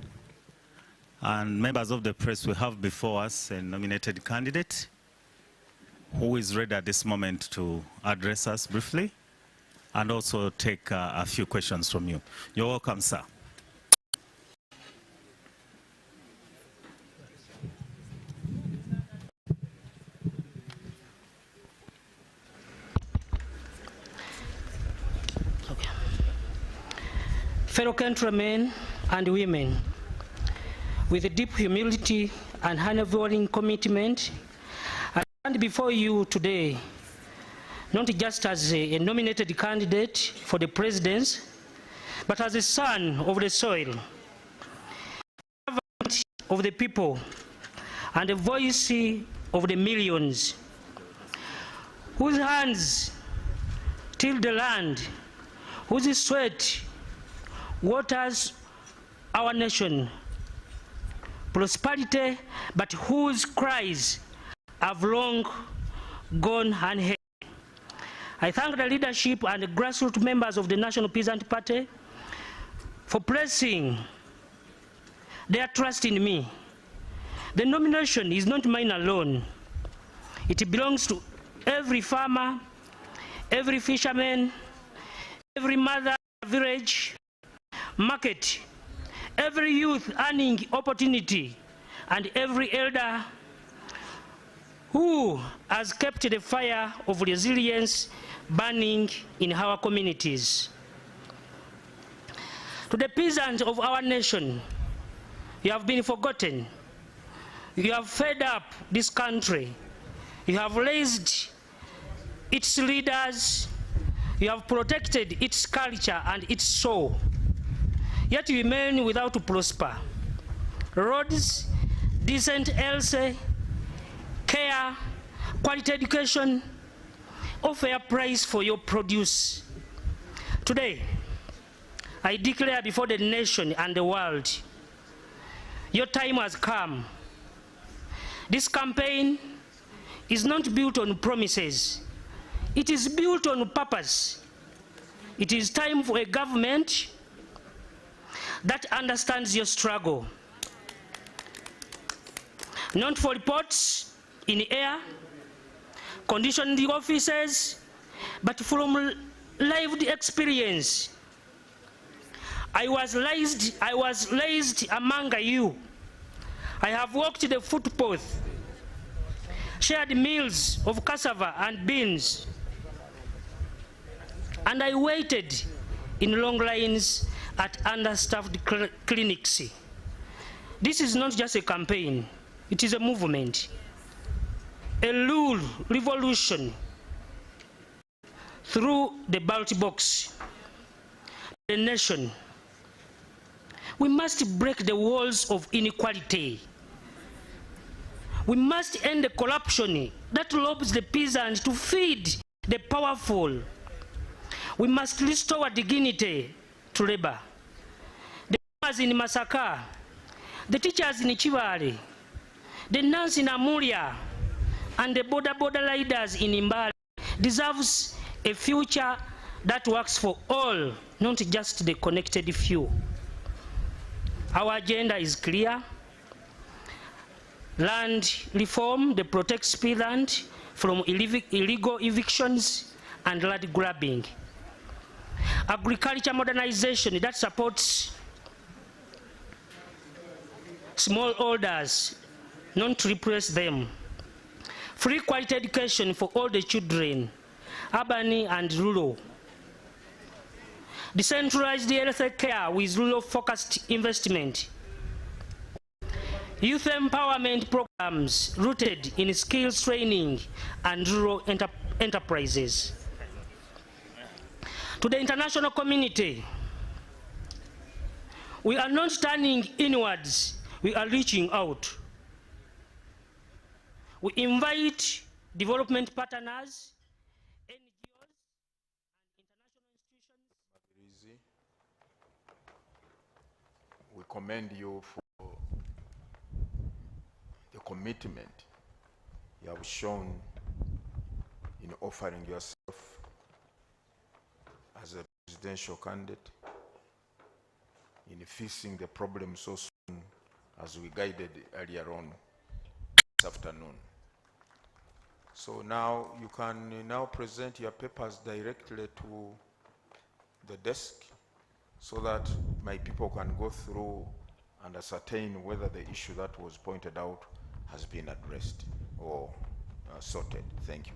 and members of the press. We have before us a nominated candidate who is ready at this moment to address us briefly and also take a few questions from you. You're welcome, sir. Fellow countrymen and women, with deep humility and unwavering commitment, I stand before you today not just as a nominated candidate for the presidency, but as a son of the soil, servant of the people, and a voice of the millions, whose hands till the land, whose sweat waters our nation prosperity, but whose cries have long gone unheard. I thank the leadership and the grassroots members of the National Peasant Party for placing their trust in me. The nomination is not mine alone. It belongs to every farmer, every fisherman, every mother village, market, every youth earning opportunity, and every elder who has kept the fire of resilience burning in our communities. To the peasants of our nation, you have been forgotten. You have fed up this country. You have raised its leaders. You have protected its culture and its soul. Yet you remain without to prosper. Roads, decent health, care, quality education, or fair price for your produce. Today, I declare before the nation and the world, your time has come. This campaign is not built on promises. It is built on purpose. It is time for a government that understands your struggle. Not for reports in the air, conditioned offices, but from lived experience. I was raised among you. I have walked the footpath, shared meals of cassava and beans, and I waited in long lines at understaffed clinics. This is not just a campaign, it is a movement, a rule revolution through the ballot box. The nation, we must break the walls of inequality. We must end the corruption that robs the peasant to feed the powerful. We must restore dignity to labor. The farmers in Masaka, the teachers in Chivale, the nuns in Amulia, and the border riders in Imbali deserves a future that works for all, not just the connected few. Our agenda is clear. Land reform that protects peasants from illegal evictions and land grabbing. Agriculture modernization that supports smallholders, not to repress them. Free quality education for all the children, urban and rural. Decentralized health care with rural-focused investment. Youth empowerment programs rooted in skills training and rural enterprises. To the international community, we are not turning inwards, we are reaching out. We invite development partners, NGOs, and international institutions. We commend you for the commitment you have shown in offering yourself as a presidential candidate. in facing the problem so soon as we guided earlier on this afternoon. So now you can now present your papers directly to the desk so that my people can go through and ascertain whether the issue that was pointed out has been addressed or sorted. Thank you.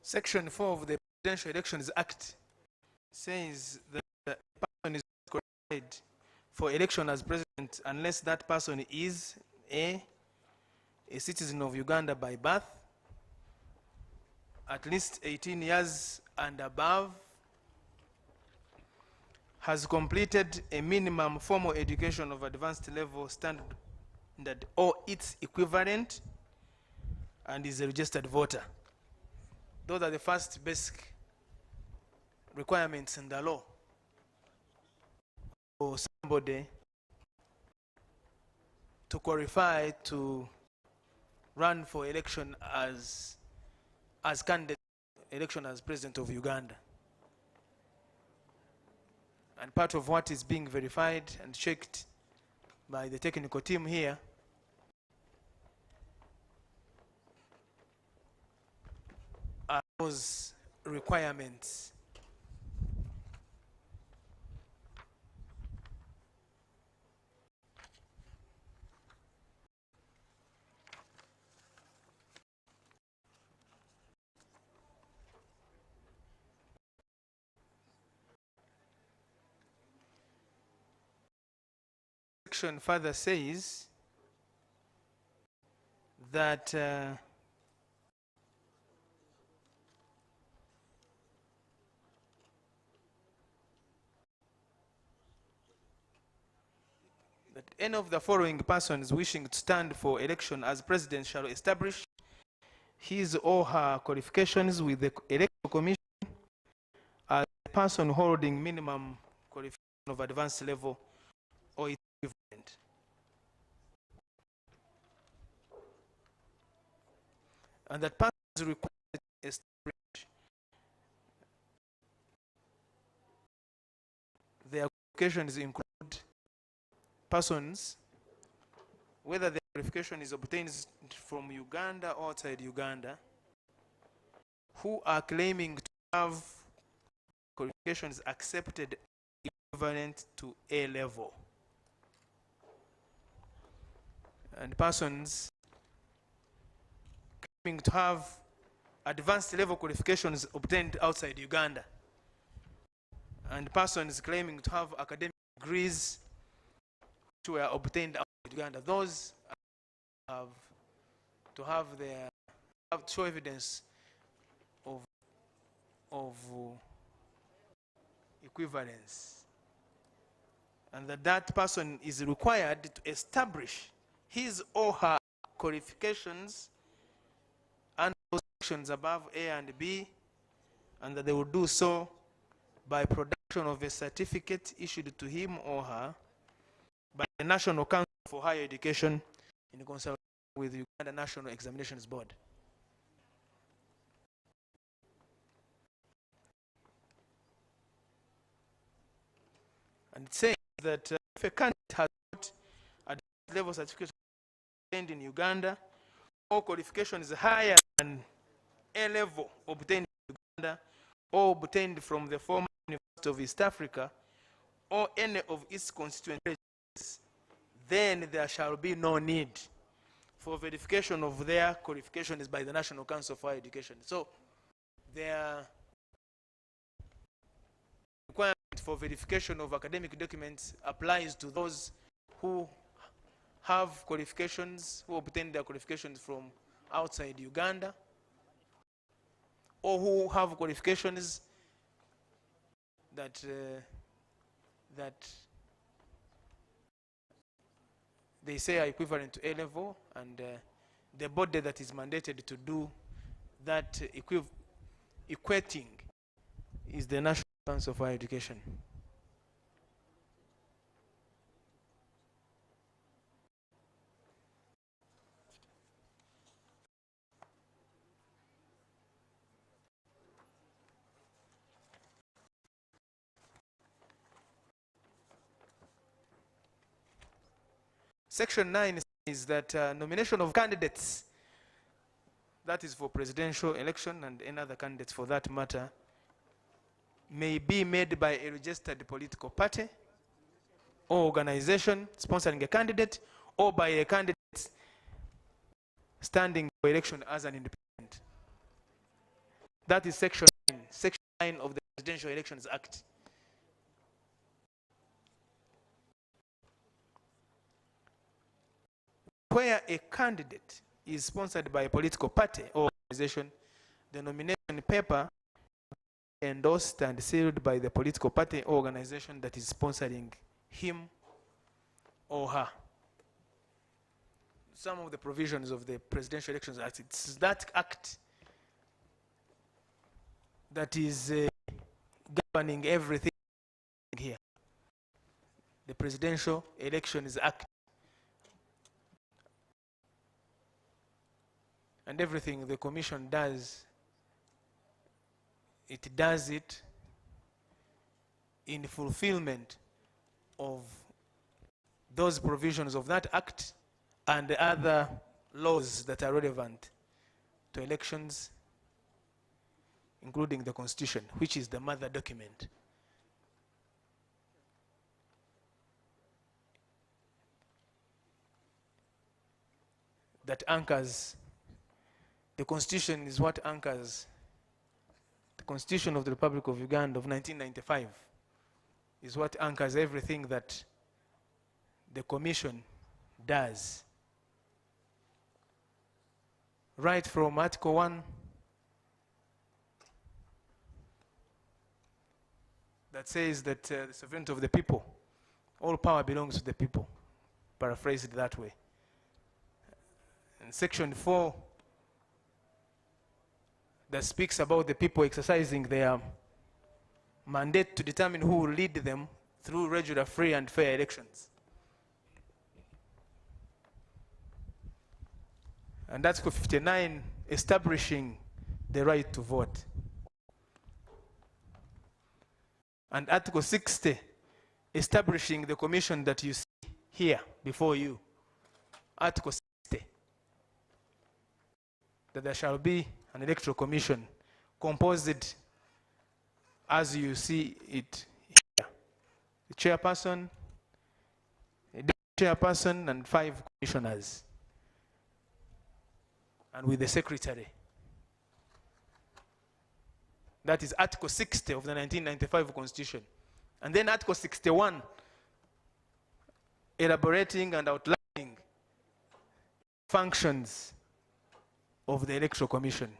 Section 4 of the Presidential Elections Act says that the person is qualified for election as president unless that person is a citizen of Uganda by birth, at least 18 years and above, has completed a minimum formal education of advanced level standard or its equivalent, and is a registered voter. Those are the first basic requirements in the law for somebody to qualify to run for election as candidate election as president of Uganda. And part of what is being verified and checked by the technical team here are those requirements. Section further says that any of the following persons wishing to stand for election as president shall establish his or her qualifications with the Electoral Commission as a person holding minimum qualification of advanced level or its equivalent. And that person is required to establish their qualifications include persons, whether the qualification is obtained from Uganda or outside Uganda, who are claiming to have qualifications accepted equivalent to A level, and persons claiming to have advanced level qualifications obtained outside Uganda, and persons claiming to have academic degrees which were obtained outside Uganda. Those have to have their show evidence of equivalence, and that person is required to establish his or her qualifications and sections above A and B, and that they will do so by production of a certificate issued to him or her by the National Council for Higher Education in consultation with the Uganda National Examinations Board. And it says that if a candidate has got advanced level certificate obtained in Uganda or qualifications higher than A level obtained in Uganda or obtained from the former University of East Africa or any of its constituent regions, then there shall be no need for verification of their qualifications by the National Council for Higher Education. So their requirement for verification of academic documents applies to those who have qualifications, who obtain their qualifications from outside Uganda, or who have qualifications that they say are equivalent to A level, and the body that is mandated to do that equating is the National Council for Higher Education. Section 9 is that nomination of candidates, that is for presidential election and any other candidates for that matter, may be made by a registered political party or organization sponsoring a candidate, or by a candidate standing for election as an independent. That is Section 9, Section 9 of the Presidential Elections Act. Where a candidate is sponsored by a political party or organization, the nomination paper endorsed and sealed by the political party or organization that is sponsoring him or her. Some of the provisions of the Presidential Elections Act, it's that act that is governing everything here. The Presidential Elections Act. And everything the Commission does, it does it in fulfillment of those provisions of that act and the other laws that are relevant to elections, including the Constitution, which is the mother document. That anchors. The Constitution is what anchors the Constitution of the Republic of Uganda of 1995 is what anchors everything that the Commission does. Right from Article 1 that says that the sovereignty of the people, all power belongs to the people, paraphrased that way. And Section 4 that speaks about the people exercising their mandate to determine who will lead them through regular, free, and fair elections. And Article 59 establishing the right to vote. And Article 60 establishing the commission that you see here before you. Article 60. That there shall be an electoral commission composed as you see it here. The chairperson, a deputy chairperson, and 5 commissioners. And with the secretary. That is Article 60 of the 1995 Constitution. And then Article 61, elaborating and outlining functions of the Electoral Commission.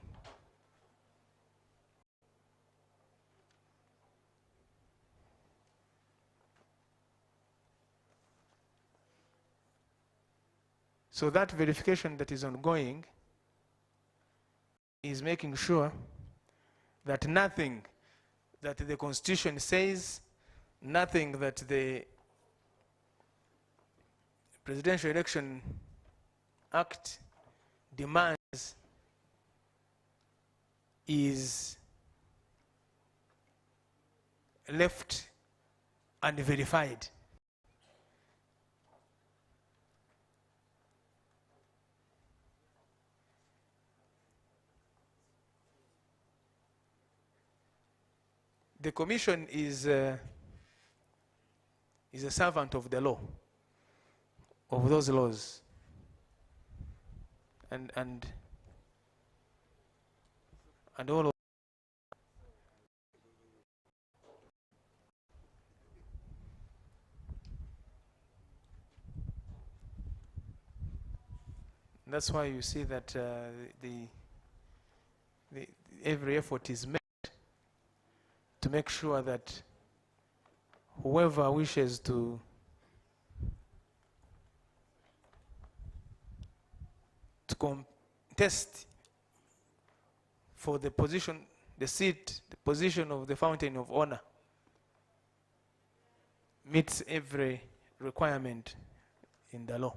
So that verification that is ongoing is making sure that nothing that the Constitution says, nothing that the Presidential Election Act demands is left unverified. the commission is a servant of the law, of those laws, and all of that's why you see that every effort is made to make sure that whoever wishes to contest for the position, the seat, the position of the fountain of honor meets every requirement in the law.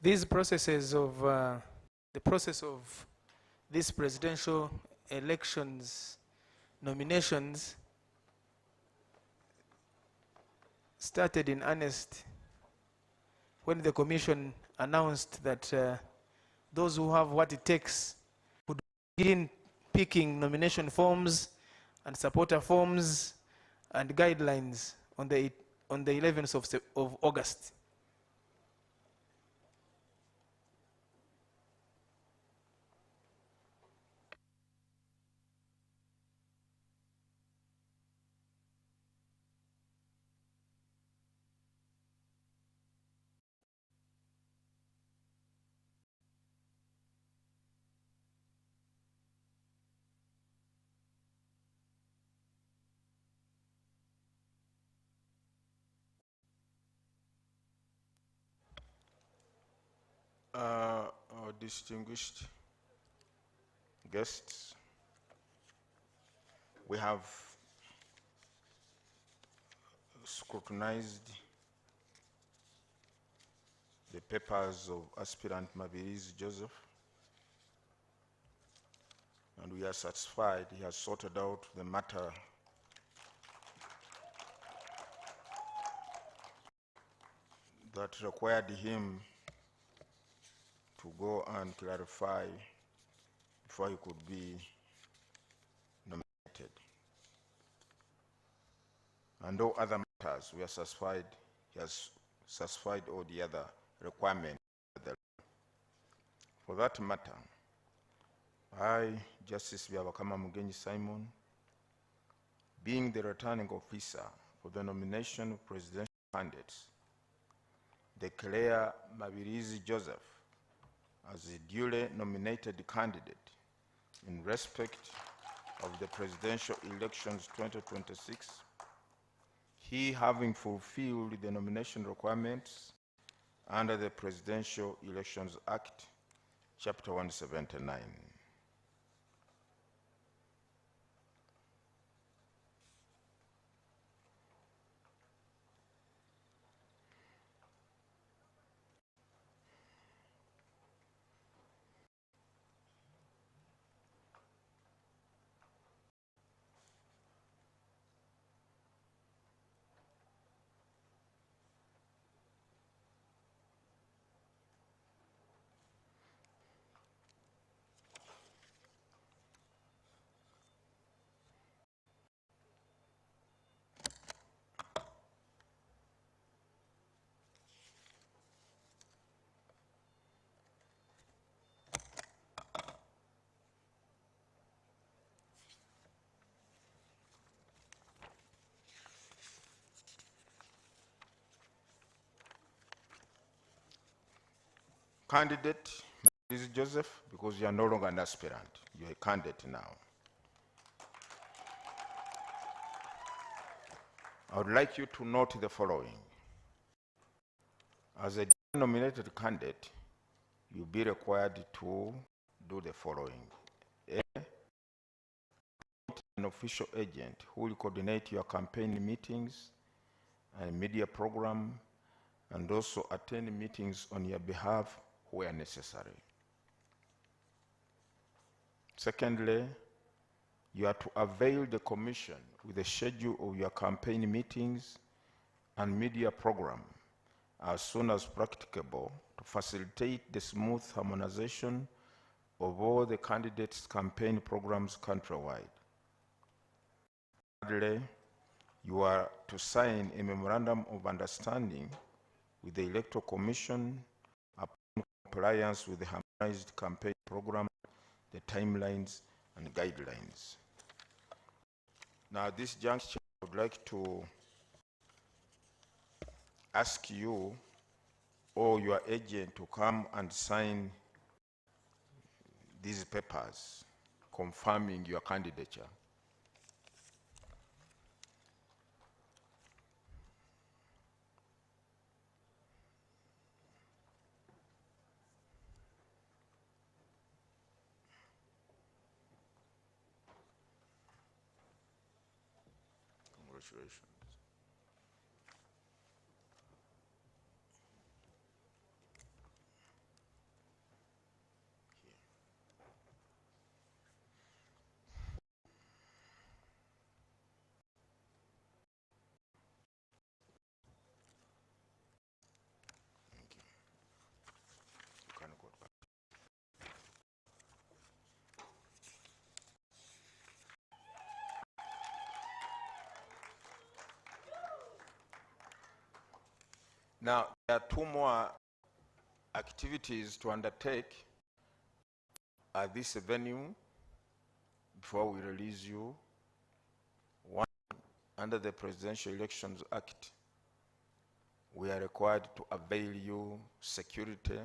These processes of the process of these presidential elections nominations started in earnest when the commission announced that those who have what it takes would begin picking nomination forms and supporter forms and guidelines on the 11th of August. Our distinguished guests, we have scrutinized the papers of aspirant Mabirizi Joseph, and we are satisfied he has sorted out the matter that required him to go and clarify before he could be nominated. And all other matters, we are satisfied, he has satisfied all the other requirements. For that matter, I, Justice Byabakama Mugenyi Simon, being the returning officer for the nomination of presidential candidates, declare Mabirizi Joseph as a duly nominated candidate in respect of the presidential elections 2026, he having fulfilled the nomination requirements under the Presidential Elections Act, Chapter 179. Candidate, this is Joseph, because you are no longer an aspirant. You are a candidate now. I would like you to note the following. As a nominated candidate, you'll be required to do the following. A, an official agent who will coordinate your campaign meetings and media program, and also attend meetings on your behalf where necessary. Secondly, you are to avail the commission with the schedule of your campaign meetings and media program as soon as practicable to facilitate the smooth harmonization of all the candidates' campaign programs countrywide. Thirdly, you are to sign a memorandum of understanding with the Electoral Commission upon compliance with the harmonized campaign program, the timelines and guidelines. Now, at this juncture, I would like to ask you or your agent to come and sign these papers confirming your candidature. Congratulations. Now, there are two more activities to undertake at this venue before we release you. One, under the Presidential Elections Act, we are required to avail you security,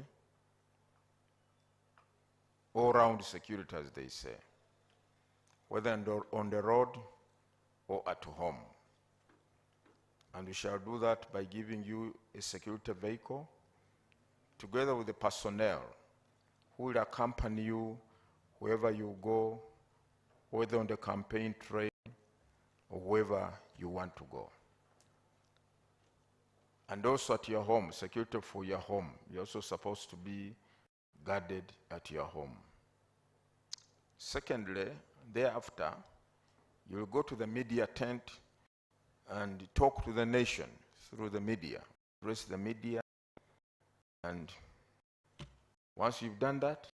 all-round security, as they say, whether on the road or at home. And we shall do that by giving you a security vehicle together with the personnel who will accompany you wherever you go, whether on the campaign trail or wherever you want to go. And also at your home, security for your home. You're also supposed to be guarded at your home. Secondly, thereafter, you'll go to the media tent and talk to the nation through the media, address the media, and once you've done that,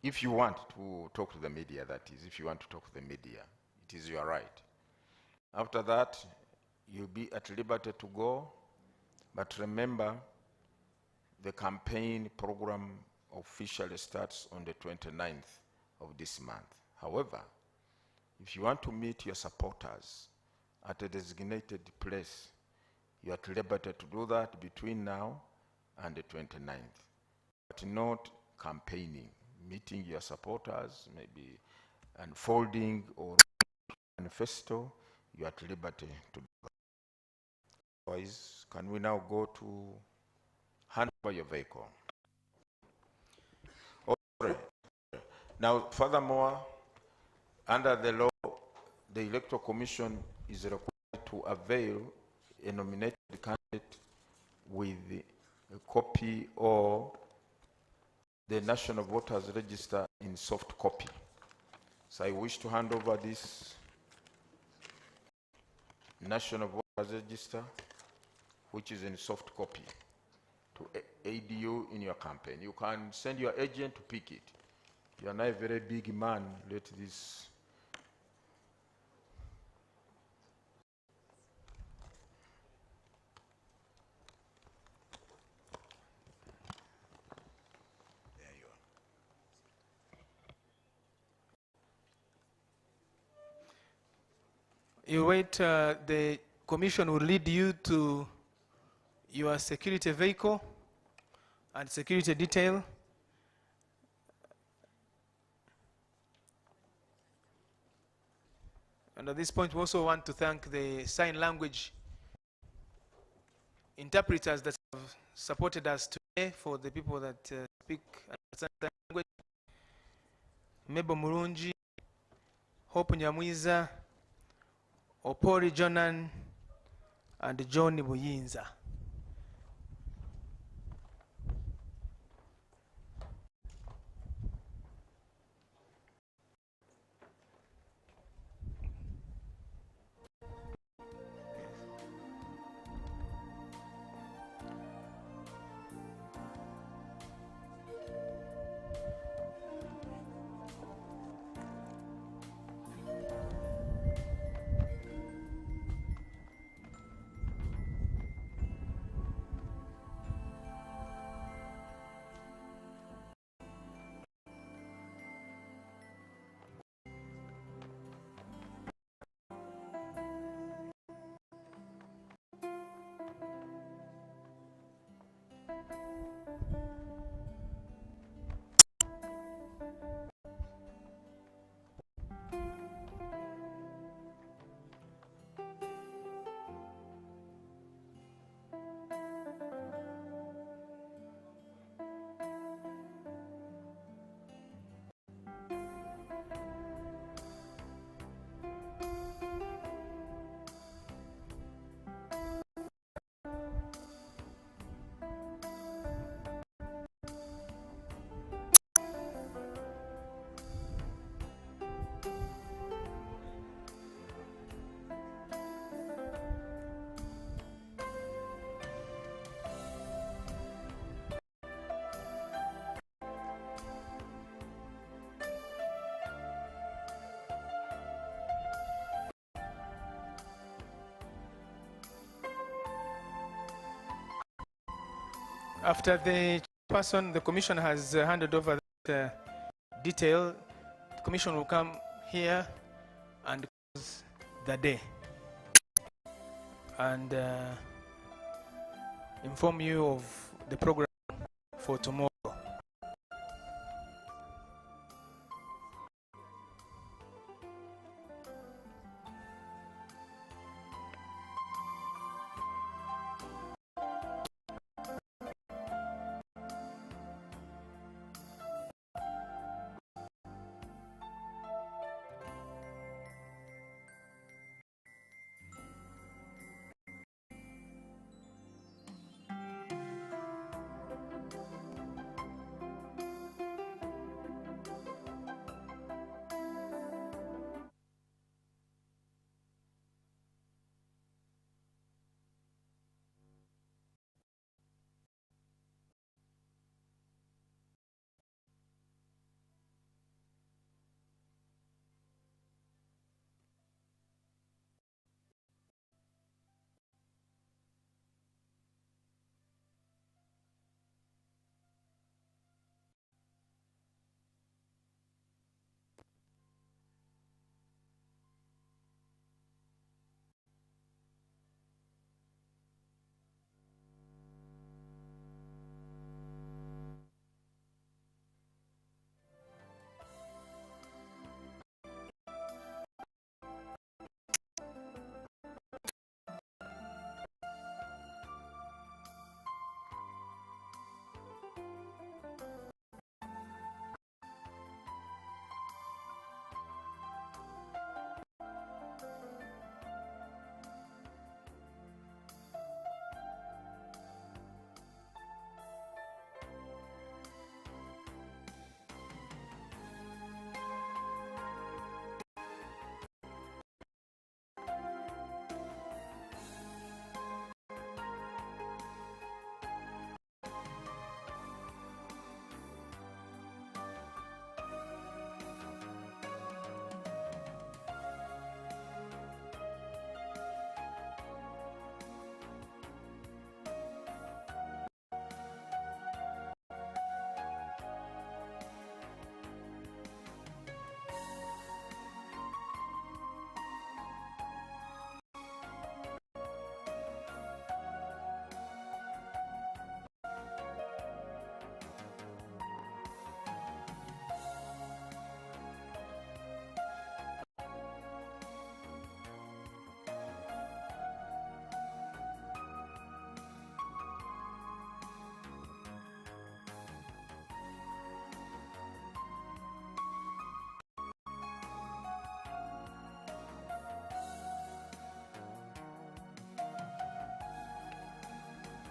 if you want to talk to the media, that is, if you want to talk to the media, it is your right. After that, you'll be at liberty to go, but remember, the campaign program officially starts on the 29th of this month. However, if you want to meet your supporters at a designated place, you are at liberty to do that between now and the 29th, but not campaigning, meeting your supporters, maybe unfolding or manifesto, you are at liberty to do that. Otherwise, can we now go to hand over your vehicle? Okay. Now, furthermore, under the law, the Electoral Commission is required to avail a nominated candidate with a copy or the National Voters Register in soft copy. So I wish to hand over this National Voters Register, which is in soft copy, to aid you in your campaign. You can send your agent to pick it. You are not a very big man. Let this. There you are. You wait, the commission will lead you to your security vehicle, and security detail. And at this point, we also want to thank the sign language interpreters that have supported us today, for the people that speak and understand sign language. Mebo Murungi, Hope Nyamwiza, Opori Jonan, and John Buyinza. After the person, the commission has handed over the detail, the commission will come here and close the day and inform you of the program for tomorrow.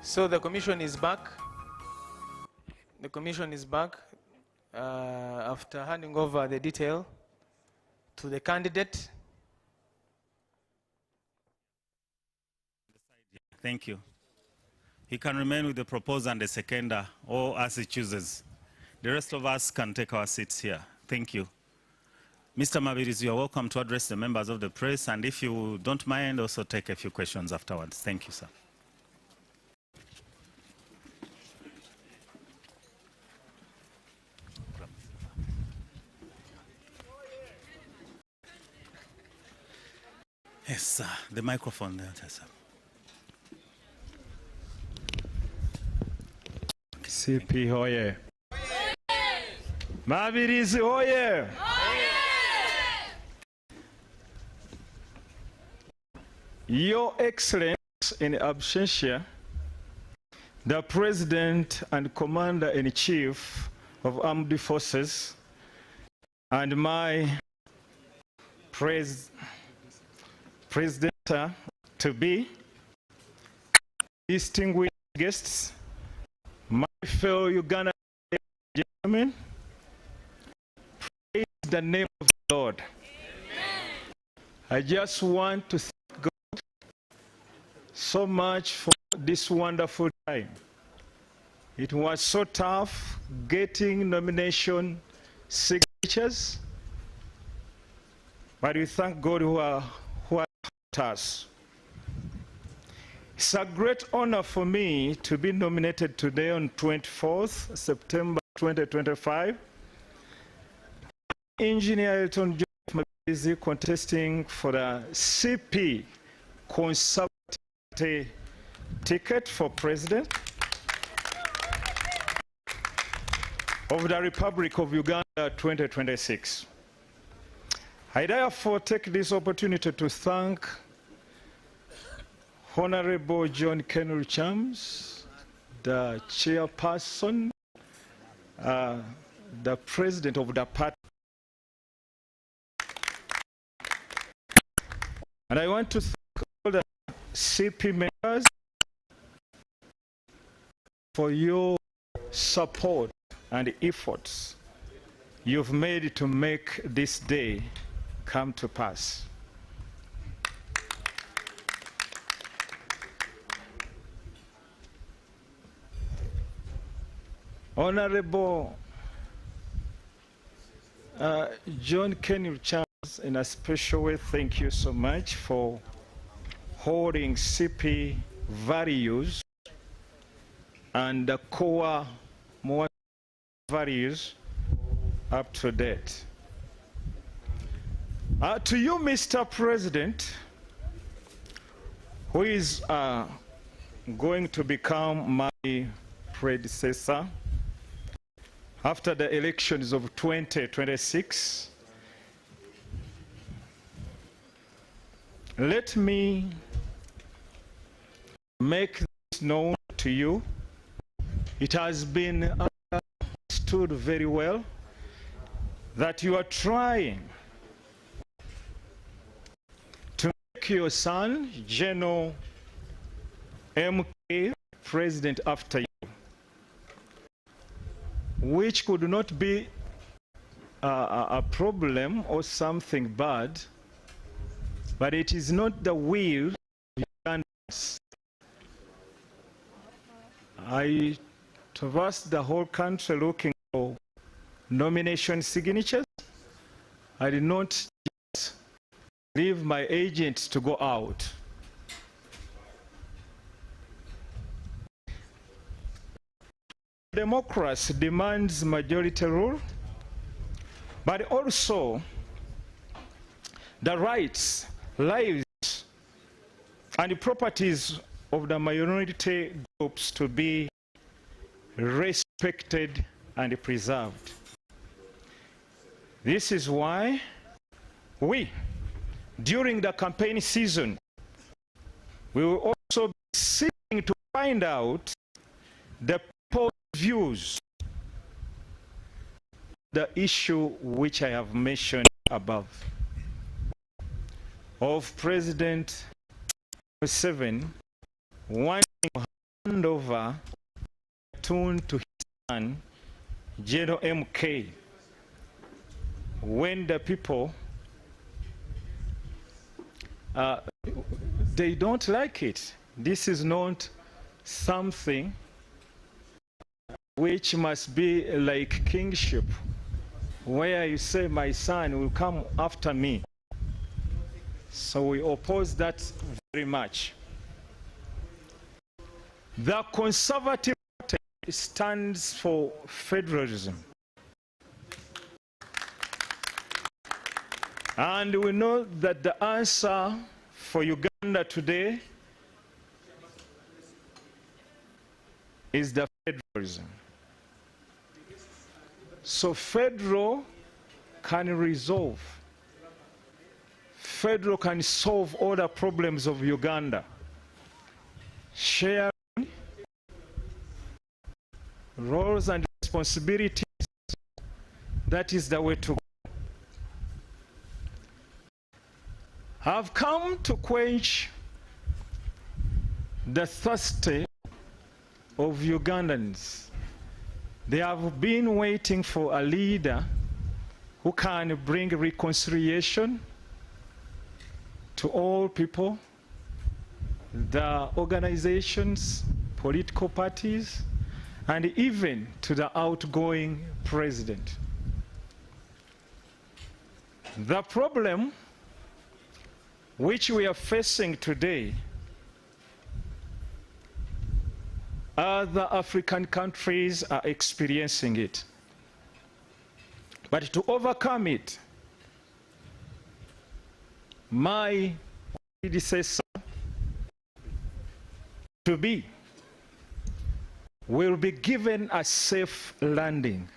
So the commission is back. The commission is back after handing over the detail to the candidate. Thank you. He can remain with the proposer and the seconder, or as he chooses. The rest of us can take our seats here. Thank you. Mr. Mabirizi, you are welcome to address the members of the press, and if you don't mind, also take a few questions afterwards. Thank you, sir. Yes, sir. The microphone there, sir. CP hoye. Mabirizi hoye. Your Excellency in absentia, the President and Commander-in-Chief of Armed Forces, and my President-to-be, distinguished guests, my fellow Uganda gentlemen, praise the name of the Lord. Amen. I just want to thank God so much for this wonderful time. It was so tough getting nomination signatures, but we thank God who has helped us. It's a great honor for me to be nominated today on 24th September 2025. Engineer Elton John is contesting for the CP Conservative ticket for President of the Republic of Uganda 2026. I therefore take this opportunity to thank Honorable John Kenul Chams, the chairperson, the president of the party. And I want to thank all the CP members for your support and efforts you've made to make this day come to pass. Honorable John Kenil Charles, in a special way, thank you so much for holding CP values and the core more values up to date. To you, Mr. President, who is going to become my predecessor after the elections of 2026, let me make this known to you. It has been understood very well that you are trying to make your son, General MK, president after you, which could not be a problem or something bad, but it is not the will of Ugandans. I traversed the whole country looking for nomination signatures. I did not just leave my agent to go out. Democracy demands majority rule, but also the rights, lives, and properties of the minority groups to be respected and preserved. This is why we, during the campaign season, we will also be seeking to find out the people's views, the issue which I have mentioned above, of President Museveni wanting to have hand over the baton to his son, General MK, when the people, they don't like it. This is not something which must be like kingship, where you say, my son will come after me. So we oppose that very much. The Conservative Party stands for federalism. And we know that the answer for Uganda today is the federalism. So federal can resolve. Federal can solve all the problems of Uganda. Sharing roles and responsibilities, that is the way to go. I've come to quench the thirst of Ugandans. They have been waiting for a leader who can bring reconciliation to all people, the organizations, political parties, and even to the outgoing president. The problem which we are facing today, other African countries are experiencing it. But to overcome it, my predecessor to be will be given a safe landing.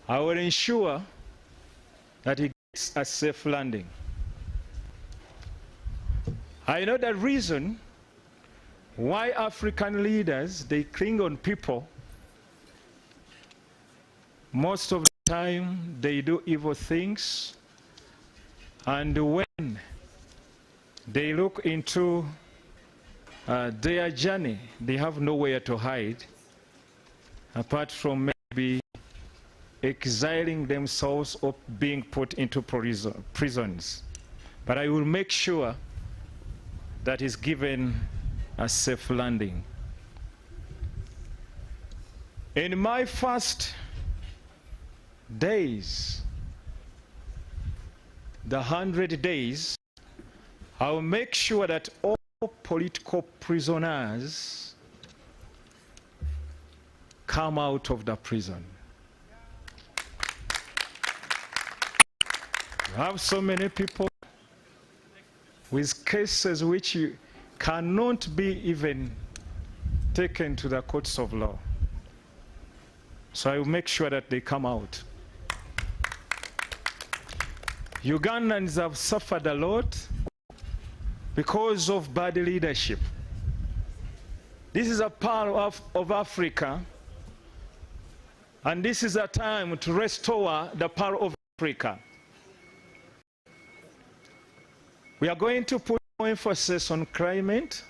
I will ensure that he gets a safe landing. I know the reason why African leaders, they cling on people. Most of the time, they do evil things. And when they look into their journey, they have nowhere to hide, apart from maybe exiling themselves or being put into prisons. But I will make sure that is given a safe landing. In my first days, the 100 days, I will make sure that all political prisoners come out of the prison. We have so many people with cases which cannot be even taken to the courts of law. So I will make sure that they come out. Ugandans have suffered a lot because of bad leadership. This is a part of Africa, and this is a time to restore the power of Africa. We are going to put more emphasis on climate.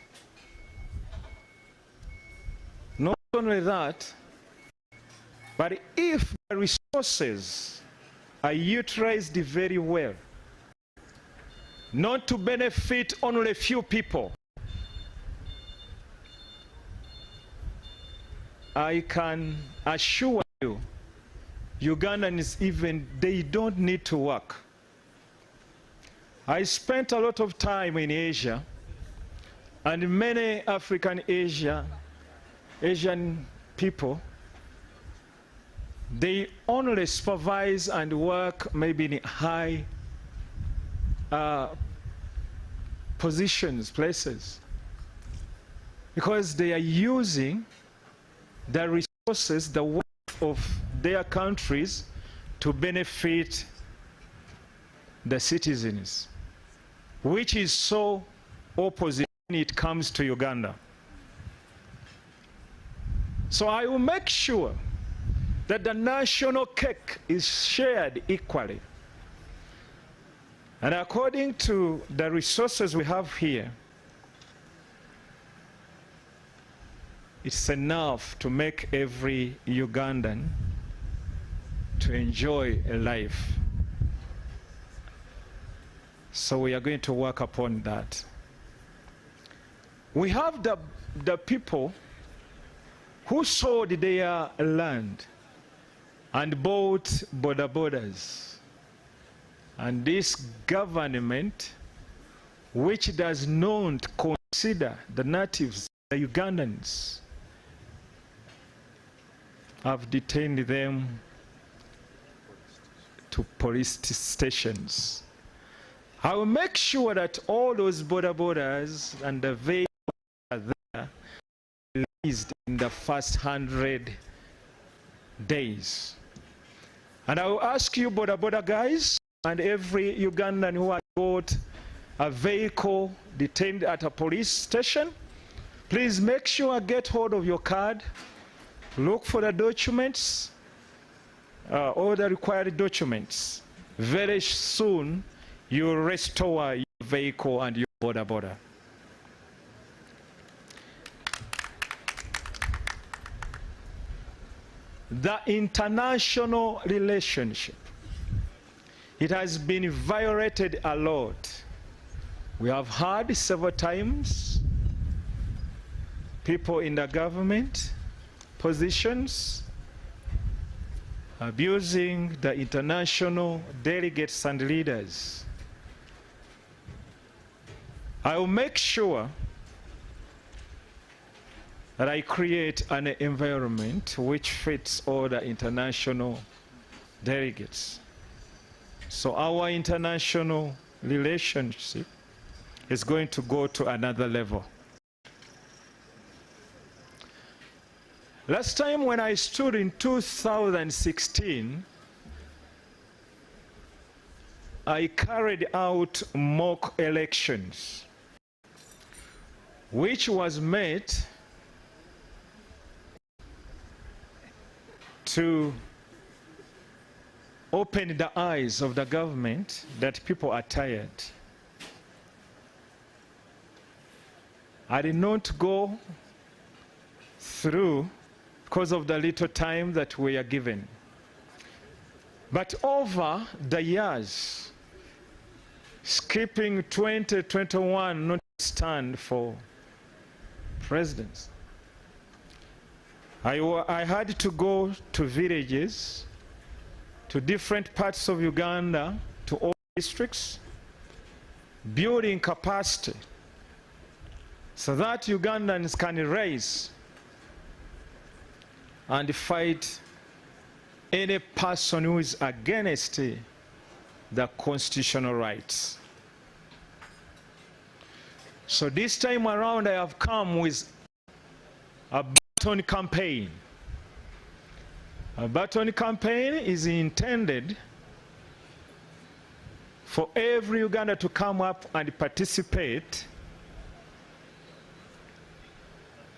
Not only that, but if the resources are utilized very well, not to benefit only a few people, I can assure you, Ugandans even, they don't need to work. I spent a lot of time in Asia, and many Asian people, they only supervise and work maybe in high positions, places, because they are using the resources, the wealth of their countries to benefit the citizens, which is so opposite when it comes to Uganda. So I will make sure that the national cake is shared equally. And according to the resources we have here, it's enough to make every Ugandan to enjoy a life. So we are going to work upon that. We have the people who sold their land and bought borders. And this government, which does not consider the natives, the Ugandans, have detained them to police stations. I will make sure that all those borders and the vehicles are there released in the first 100 days. And I will ask you, border guys, and every Ugandan who has got a vehicle detained at a police station, please make sure get hold of your card, look for the documents, all the required documents. Very soon, you restore your vehicle and your border. The international relationship, it has been violated a lot. We have heard several times people in the government positions abusing the international delegates and leaders. I will make sure that I create an environment which fits all the international delegates. So our international relationship is going to go to another level. Last time when I stood in 2016, I carried out mock elections, which was made to open the eyes of the government that people are tired. I did not go through because of the little time that we are given. But over the years, skipping 2021 not stand for presidents, I had to go to villages, to different parts of Uganda, to all districts, building capacity so that Ugandans can raise and fight any person who is against the constitutional rights. So this time around I have come with a baton campaign. A baton campaign is intended for every Uganda to come up and participate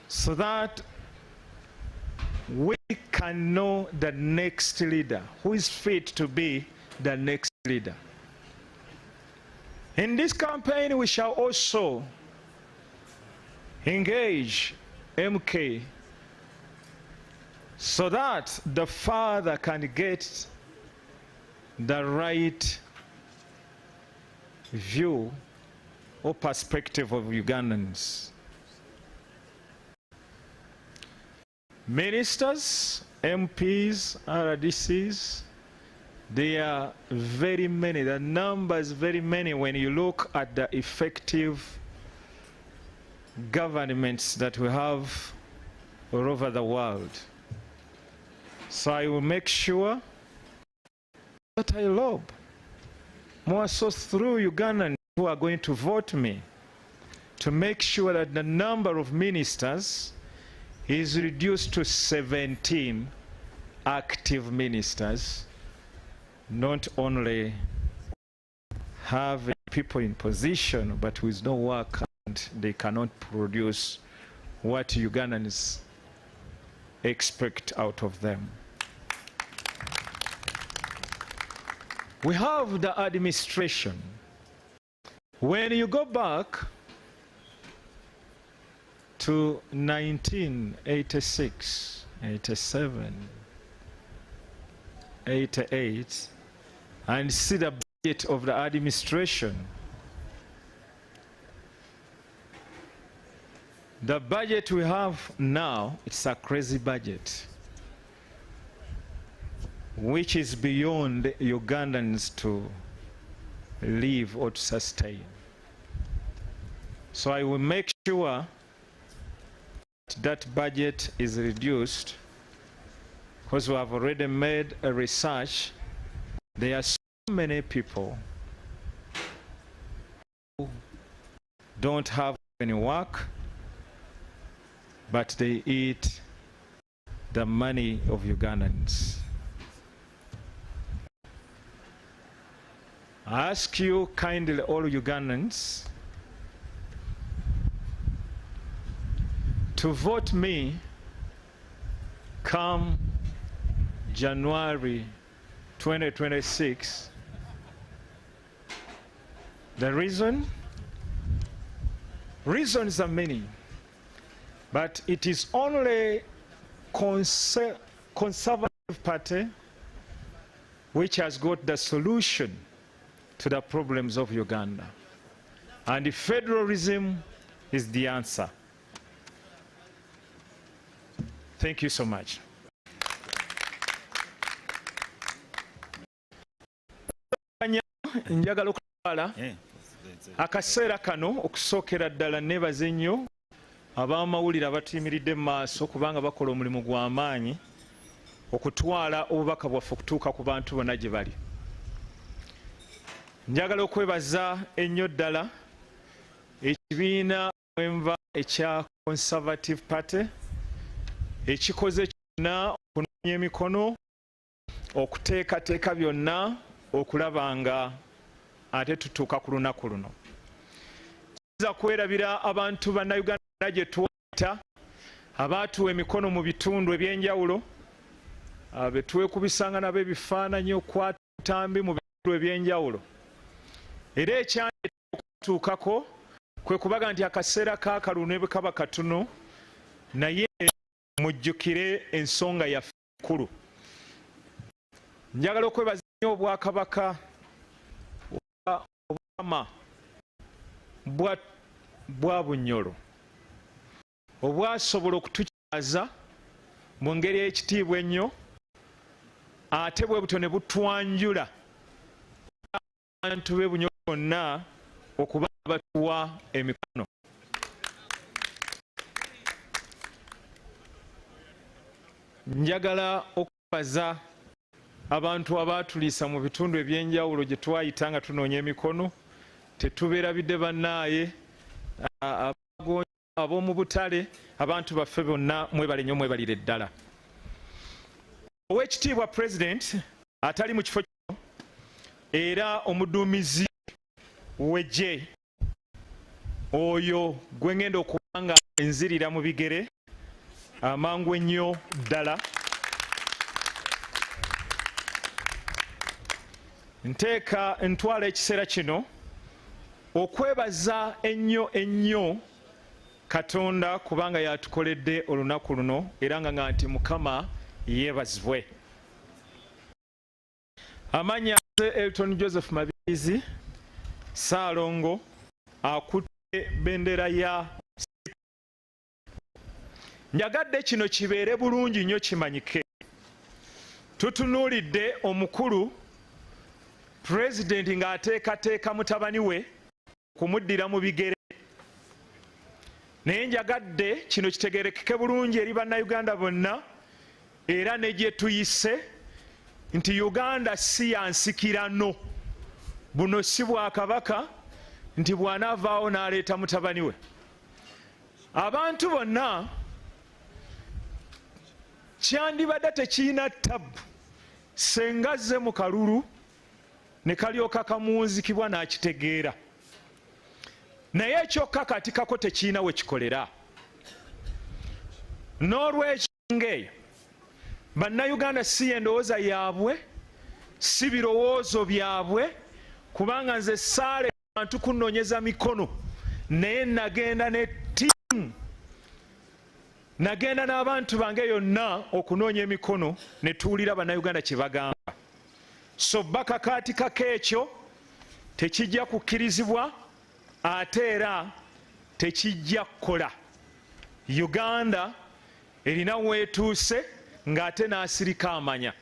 so that we can know the next leader, who is fit to be the next leader. In this campaign, we shall also engage MK so that the father can get the right view or perspective of Ugandans. Ministers, MPs, RDCs, they are very many. The number is very many when you look at the effective governments that we have all over the world. So I will make sure that I lob more so through Ugandans who are going to vote me to make sure that the number of ministers is reduced to 17 active ministers, not only having people in position but with no work and they cannot produce what Ugandans expect out of them. We have the administration. When you go back to 1986, 87, 88, and see the budget of the administration. The budget we have now, it's a crazy budget, which is beyond Ugandans to live or to sustain. So I will make sure that budget is reduced, because we have already made a research. There are so many people who don't have any work, but they eat the money of Ugandans. I ask you kindly, all Ugandans, to vote me come January 2026. The reasons are many, but it is only Conservative Party which has got the solution to the problems of Uganda, and federalism is the answer. Thank you so much. Njagala okutwala akaseera kano okusookera ddala neebaza ennyo ab'amawulire abatuyimiridde mu maaso, kubanga bakola omulimu gw'amaanyi okutwala obubaka bwaffe okutuuka ku bantu bonna gye bali. Njagala okwebaza ennyo ddala ekibiina mwenva ekya Conservative Party ekikoze kyonna okunoonya emikono, okuteekateeka byonna okulaba nga ate tutuuka ku lunaku luno. Kiza kwerabira abantu bannayuganda gye twayita abaatuwa emikono mu bitundu ebyenjawulo, be twekubisanga nabo ebifaananyi okwata butambi mu bitundu ebyenjawulo. Era ekyandeeta okutuukako kwe kubaga nti akaseera kaakalulu bwe kaba katono, naye mujjukire ensonga yaffe ekkulu. Njagala okwebaza nnyo Obwakabaka obwama bwa Bunyoro obwasobola okutukyaza mu ngeri y'ekitiibwa ennyo, ate bwe butyo ne butwanjula abantu b'e Bunyoro bonna okuba batuwa emikono. Njagala okwebaza abantu abaatuliisa mu bitundu ebyenjawulo gye twayita nga tunoonya emikono, tetubeerabidde bannaaye, ab'omu butale, abantu baffe bonna mwebale nnyo, mwebalire ddala. Oweekitiibwa President atali mu kifo kino era omuduumizi w'eggye, oyo gwe ngenda okuba nga enzirira mu bigere amangu ennyo ddala, nteeka ntwala ekiseera kino okwebaza ennyo Katonda kubanga yatukoledde olunaku luno, era nga nti Mukama yeebazibwe. Amannya ze Elton Joseph Mabirizi Ssaalongo akutte bendera ya njagadde kino kibeere bulungi nnyo kimanyike. Tutunuulidde omukulu President ng'ateekateeka mutabani we kumuddira mu bigere, naye njagadde kino kitegeerekeke bulungi eri bannayuganda bonna, era ne gye tuyise nti Uganda si ya nsikirano. Buno si Bwakabaka nti bw'anaavaawo n'aleeta mutabani we. Abantu bonna kyandibadde tekirina ttabu senga azze mu kalulu ne kalyoka kamuwunzikibwa n'akitegeera, naye ekyokka kati kako tekirina we kikolera. N'olwekyo ng'eyo bannayuganda si endowooza yaabwe, si birowoozo byabwe, kubanga nze saale abantu kunoonyeza mikono, naye nagenda ne ttiimu nagenda n'abantu bange yonna okunoonya emikono ne tuwulira bannayuganda kye bagamba. So bakakaati kakeekyo tekijja kukkirizibwa ate era tekijja kukola. Uganda erina weetuuse ng'ate n'asirika amanya.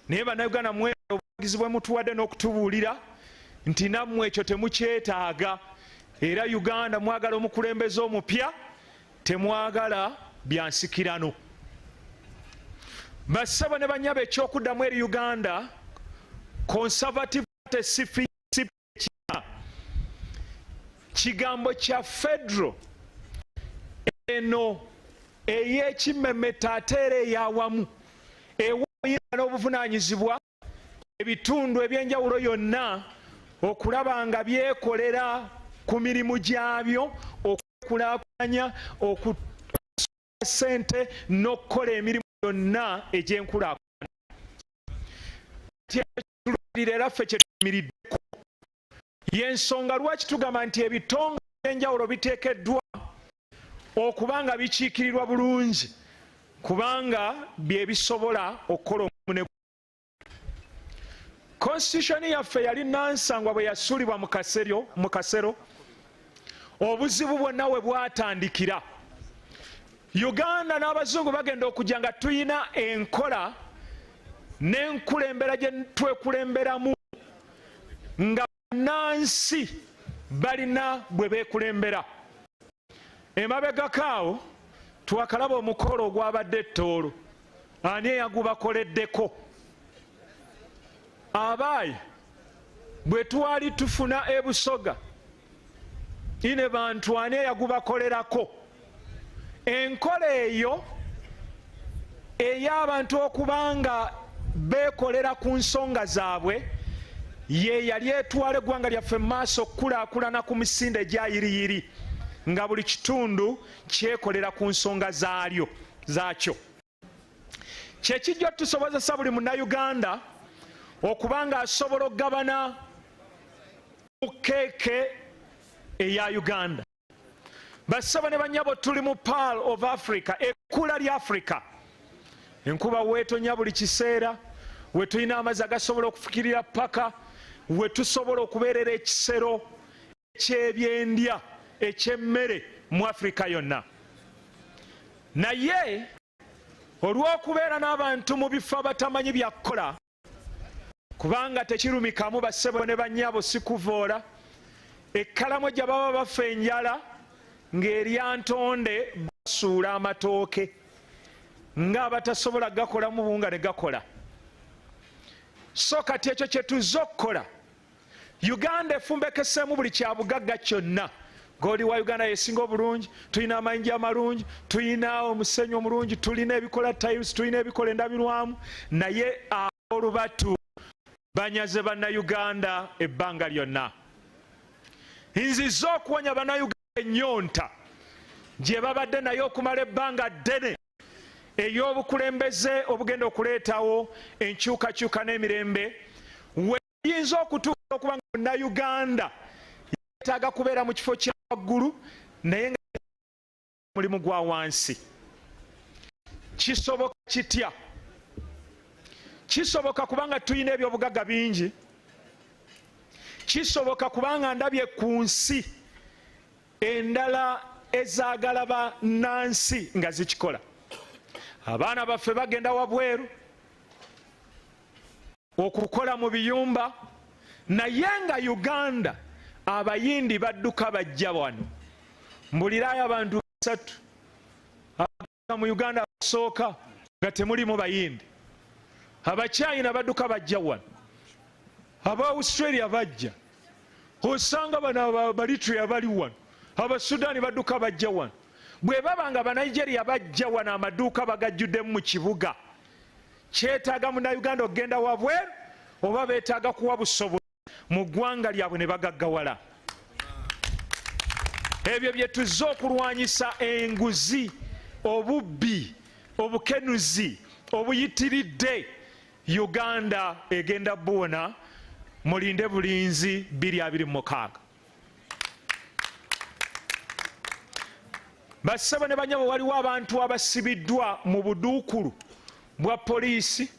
Naye bannayuganda mwera obuwagizi bwe mutuwadde n'okutubuulira nti nammwe ekyo temukyetaaga, era Uganda mwagala omukulembeze omupya, temwagala byansikirano. Bassebo ne bannyabo ekyokuddamu eri Uganda Conservative Party CPA kigambo kya federal eno ey'ekimmemmeta ate era ey'awamu ewoyina n'obuvunaanyizibwa ebitundu ebyenjawulo yonna okulaba nga byekolera ku mirimu gyabyo, okukulaakulanya, okusola ssente n'okukola emirimu yonna egy'enkulaakulana. Tulirira era ffe kye tuyimiriddeko y'ensonga lwaki tugamba nti ebitongole ebyenjawulo biteekeddwa okuba nga bikiikirirwa bulungi, kubanga bye bisobola okukola omulimu ne Constitution yaffe yali nansangwa bwe yasuulibwa mu kasero obuzibu bwonna we bwatandikira. Uganda n'abazungu bagenda okujja nga tuyina enkola n'enkulembera gye twekulemberamu nga bannansi balina bwe beekulembera. Emabegakaawo twakalaba omukolo ogwabadde ettoolo, ani eyagubakoleddeko? Abaayi bwe twali tufuna ebusoga ine bantu ani eyagubakolerako? Enkola eyo ey'abantu okuba nga beekolera ku nsonga zaabwe ye yali etwala eggwanga lyaffe mu maaso okukulaakulana ku misinde egyayiriyiri nga buli kitundu kyekolera ku nsonga zaakyo. Kyekijja tusobozesa buli munnayuganda okuba nga asobola okugabana ku keeke eya Uganda. Bassebo ne bannyabo tuli mu Pearl of Africa, ekkula lya Africa. Enkuba weetonya buli kiseera, we tulina amazzi agasobola okufukirira paka, we tusobola okubeerera ekisero eky'ebyendya eky'emmere mu Africa yonna. Naye olw'okubeera n'abantu mu bifo abatamanyi bya kukola, kubanga tekirumikamu bassebo ne bannyabo sikuvoola, ekkalamu gye baba bafa enjala ng'erya ntonde basuula amatooke ng'abatasobola gakolamu bunga ne gakola. So kati ekyo kye tuzza okukola, Uganda efumbekeseemu buli kya bugagga kyonna. Goli wa Uganda yesinga obulungi, tulina amayinja amalungi, tulina omusenyu omulungi, tulina ebikola tiles, tulina ebikola endabirwamu, naye olubatu banyaze bannayuganda ebbanga lyonna. Nziza okuwonya bannayuganda ennyonta gye babadde naye okumala ebbanga ddene ey'obukulembeze obugenda okuleetawo enkyukakyuka n'emirembe. Weyinza okutuuka okuba nga munnayuganda yeetaaga kubeera mu kifo kya waggulu naye nga mulimu gwa wansi. Kisoboka kitya? Kisoboka kubanga tulina ebyobugagga bingi. Kisoboka kubanga ndabye ku nsi endala ezaagala bannansi nga zikikola. Abaana baffe bagenda wabweru okukola mu biyumba, naye nga Uganda abayindi badduka bajja wano. Mbulirayo abantu 3 abagenda mu Uganda abasooka nga temulimu bayindi. Abachina badduka bajja wano, aba Australia bajja, osanga bano Eritrea bali wano, aba Sudan badduka bajja wano. Bwe baba nga Nigeria bajja wano amaduuka bagajjuddemu mu kibuga, kyetaaga munnayuganda okugenda wabweru oba beetaaga kuwa busobozi mu ggwanga lyabwe ne bagaggawala. Ebyo bye tuzze okulwanyisa enguzi, obubbi, obukenuzi obuyitiridde. Uganda egenda buwona, mulinde bulinzi 2026. Bassebo ne banyabo waliwo abantu abasibiddwa mu buduukulu bwa poliisi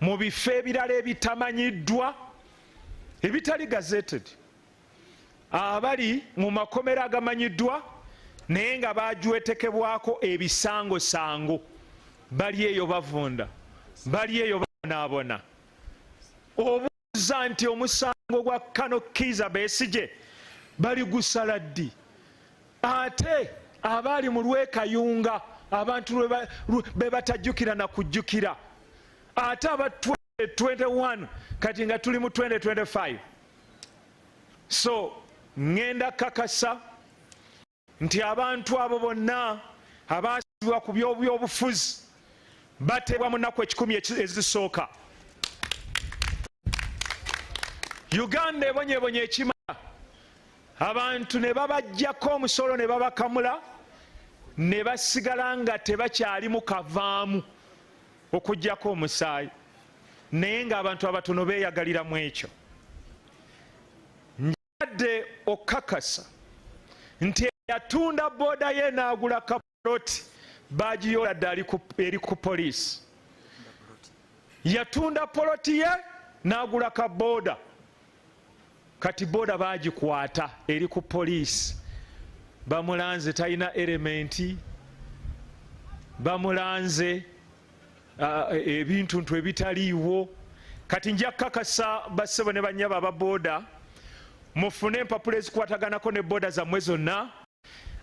mu bifo ebirala ebitamanyiddwa ebitali gazetted, abali mu makomero agamanyiddwa naye nga bajwetekebwako ebisangosango, bali eyo bavunda, bali eyo babonaabona. Obuuza nti omusango gwa Kano Kiza Besigye bali gusala ddi? Ate abaali mu Lwekayunga abantu be batajjukira na kujjukira, ate aba 2021 kati nga tuli mu 2025. So ngenda kakasa nti abantu abo bonna abaasibwa ku by'obufuzi bateebwa mu nnaku 10 ezisooka. Uganda ebonyebonye ekimala, abantu ne babajjako omusolo ne babakamula ne basigala nga tebakyali mu kavaamu okuggyako omusaayi, naye ng'abantu abatono beeyagalira mu ekyo. Njadde okakasa nti yatunda booda ye n'agula kapoloti baagiyoola dda eri ku poliisi. Yatunda poloti ye n'agula ka booda, kati booda baagikwata eri ku poliisi. Bamulanze talina elementi, bamulanze ebintu ntu ebitaliiwo. Kati nja kakasa bassebo ne banyaba aba booda mufune empapula ezikwataganako ne booda zammwe zonna.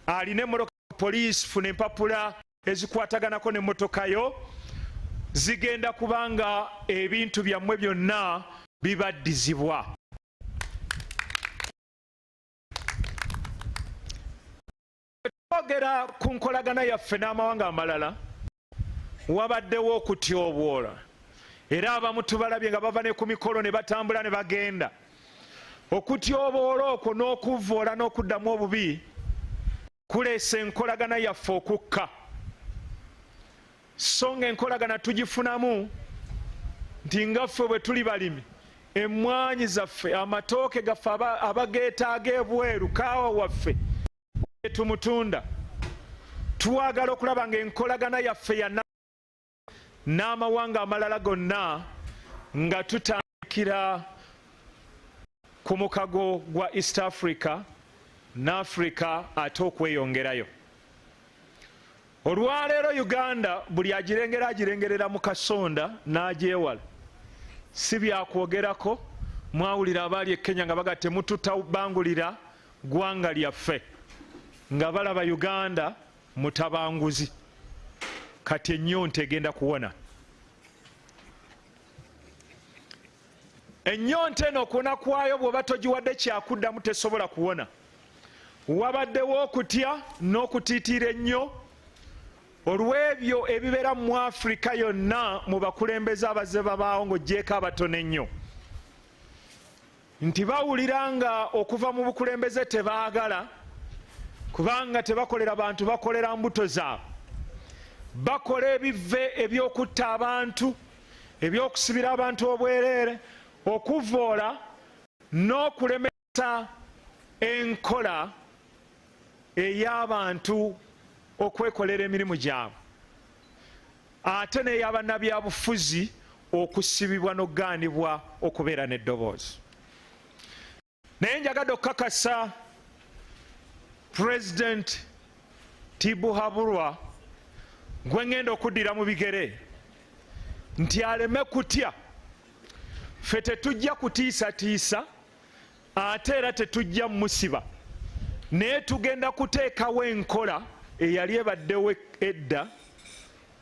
Alina emmotoka poliisi, funa empapula ezikwataganako n'emmotoka yo, zigenda kubanga ebintu byammwe byonna bibaddizibwa. Twogera ku nkolagana yaffe n'amawanga amalala, wabaddewo okutyobwola, era abamu tubalabye nga bava ne ku mikolo ne batambula ne bagenda. Okutyoboola okwo n'okuvvoola n'okuddamu obubi kuleese enkolagana yaffe okukka. So nga enkolagana tugifunamu nti nga ffe bwe tuli balimi, emmwanyi zaffe, amatooke gaffe abageetaaga ebweru, kaawa waffe tumutunda. Twagala okulaba nga enkolagana yaffe n'amawanga amalala gonna nga tutandikira ku mukago gwa East Africa n'Africa ate okweyongerayo. Olwaleero Uganda buli agirengerera mu kasonda n'agyewala. Si byakwogerako, mwawulira abaali e Kenya nga baga temututabangulira ggwanga lyaffe, nga balaba Uganda mutabanguzi. Kati ennyonta egenda kuwona. Ennyonta eno okuwona kwayo bw'oba togiwadde kyakuddamu tesobola kuwona. Wabaddewo okutya n'okutiitiira ennyo olw'ebyo ebibeera mu Afrika yonna mu bakulembeze abazze babaawo ng'oggyeko abatono ennyo, nti bawulira nga okuva mu bukulembeze tebaagala, kubanga tebakolera bantu, bakolera mbuto zaabwe. Bakola ebivve eby'okutta abantu, eby'okusibira abantu obwereere, okuvvoola n'okulemesa enkola ey'abantu okwekolera emirimu gyabwe, ate n'ey'abannabyabufuzi okusibibwa n'okugaanibwa okubeera n'eddoboozi. Naye njagadde okukakasa President Tibuhaburwa gwe ngenda okuddira mu bigere nti aleme kutya. Ffe tetujja kutiisatiisa, ate era tetujja musiba, naye tugenda kuteekawo enkola eyali ebaddewo edda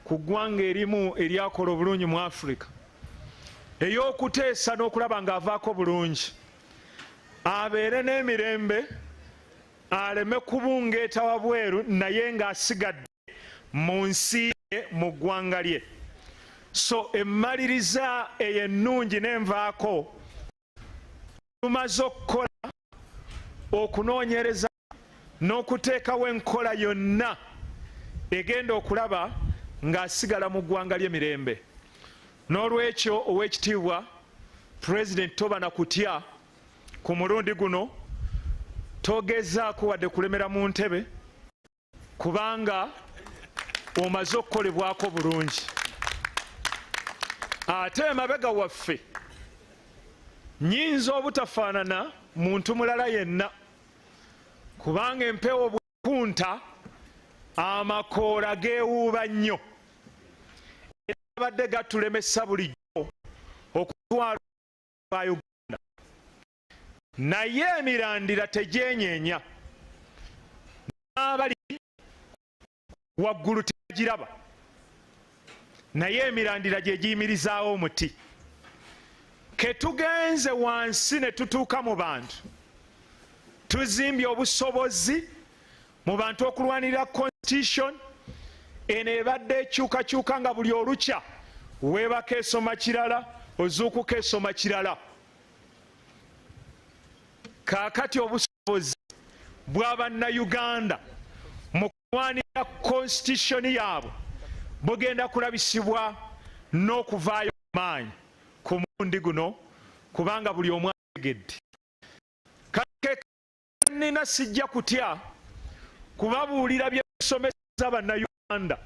ku ggwanga erimu eryakola obulungi mu Afrika, ey'okuteesa n'okulaba ng'avaako bulungi, abeere n'emirembe, aleme kubungeeta wabweru, naye ng'asigadde mu nsi ye, mu ggwanga lye. So emmaliriza eyo ennungi n'envaako, tumaze okukola okunoonyereza n'okuteekawo enkola yonna egenda okulaba ng'asigala mu ggwanga ly'emirembe. N'olwekyo Oweekitiibwa Pulezidenti toba na kutya ku mulundi guno, togezaako wadde kulemera mu ntebe, kubanga omaze okukolebwako bulungi. Ate emabega waffe nyinza obutafaanana muntu mulala yenna, kubanga empewo bwekunta amakoola geewuuba nnyo, era abadde gatulemesa bulijjo okutwala ba Uganda. Naye emirandira tegyenyeenya, n'abali waggulu tegiraba, naye emirandira gye giyimirizaawo omuti. Ketugenze wansi ne tutuuka mu bantu, tuzimbye obusobozi mu bantu okulwanirira constitution, eno ebadde ekyukakyuka nga buli olukya weebaka esoma kirala ozuukuka esoma kirala. Kaakati obusobozi bw'Abannayuganda mu kulwanirira constitution yaabwe bugenda kulabisibwa n'okuvaayo maanyi ku mulundi guno, kubanga buli omu ategedde. Kake nina sijja kutya kubabuulira bye tusomesa Bannayuganda.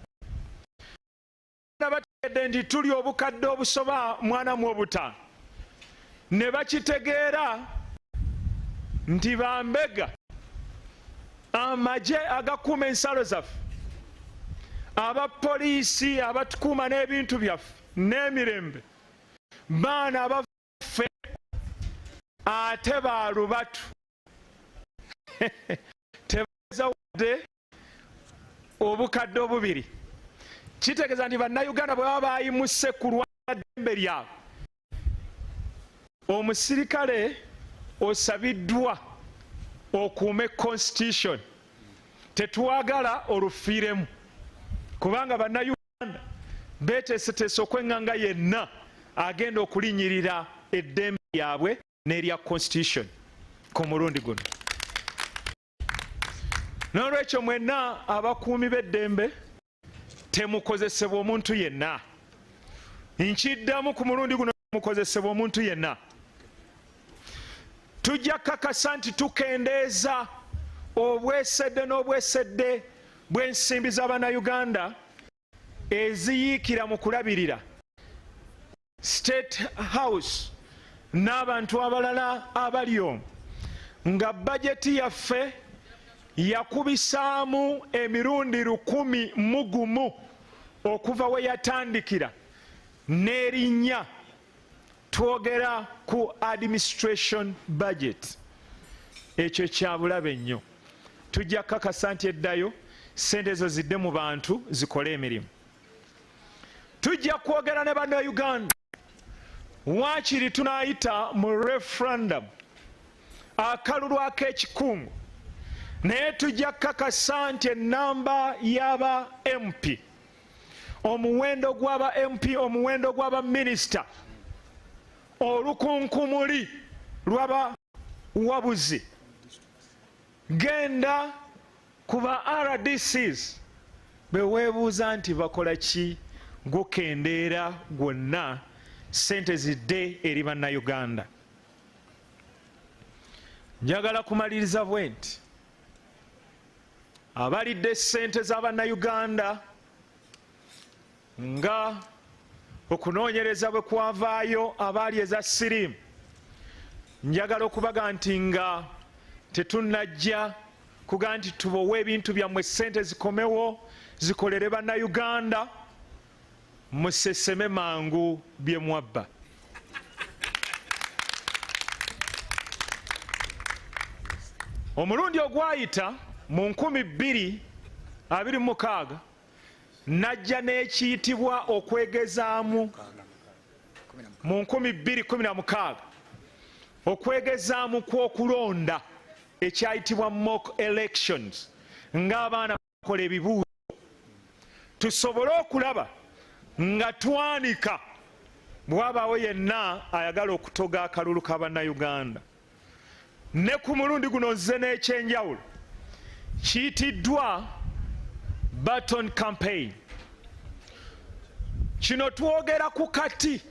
Bategedde nti tuli obukadde obusoba mwana mu obutaano, ne bakitegeera nti bambega amagye agakuuma ensalo zaffe, abapoliisi abatukuuma n'ebintu byaffe n'emirembe, baana abaffe ate balubatu tebaza wadde obukadde obubiri. Kitegeeza nti Bannayuganda bwe baba bayimuse ku lwala ddembe lyabwe, omusirikale osabiddwa okuume constitution, tetwagala olufiiremu, kubanga Bannayuganda beeteeseteese okweŋŋanga yenna agenda okulinyirira eddembe lyabwe n'erya constitution ku mulundi guno. N'olwekyo mwenna abakuumi b'eddembe temukozesebwa omuntu yenna. Nkiddamu ku mulundi guno, temukozesebwa omuntu yenna. Tujja kakasa nti tukendeeza obwesedde n'obwesedde bw'ensimbi z'Abannayuganda eziyiikira mu kulabirira State House n'abantu abalala abali omwo, nga bajeti yaffe yakubisaamu emirundi 101 okuva we yatandikira n'erinnya. Twogera ku administration budget, ekyo kya bulabe nnyo. Tujja kakasa nti eddayo sente ezo zidde mu bantu zikole emirimu. Tujja kwogera ne Bannayuganda waakiri tunaayita mu referendum akalulu ak'ekikungu, naye tujja kakasa nti ennamba y'aba MP, omuwendo gw'aba MP, omuwendo gw'aba minisita, olukunkumuli lw'abawabuzi, genda ku ba RDCs beweebuuza nti bakola ki, gukendeera gwonna sente zidde eri Bannayuganda. Njagala kumaliriza bwe nti abalidde sente z'Abannayuganda nga okunoonyereza bwe kwavaayo abaali eza siriimu, njagala okubaga nti nga tetunnajja kuga nti tubowe ebintu byammwe sente zikomewo zikolere Bannayuganda, museseme mangu bye mwabba. Omulundi ogwayita mu 2026 najja n'ekiyitibwa okwegezaamu mu 2016 okwegezaamu kw'okulonda ekyayitibwa mock elections, ng'abaana bakola ebibuuzo, tusobole okulaba nga twanika bw'abaawo yenna ayagala okutoga akalulu ka Bannayuganda. Ne ku mulundi guno nze n'ekyenjawulo kiyitiddwa Baton campaign. Kino twogera ku kati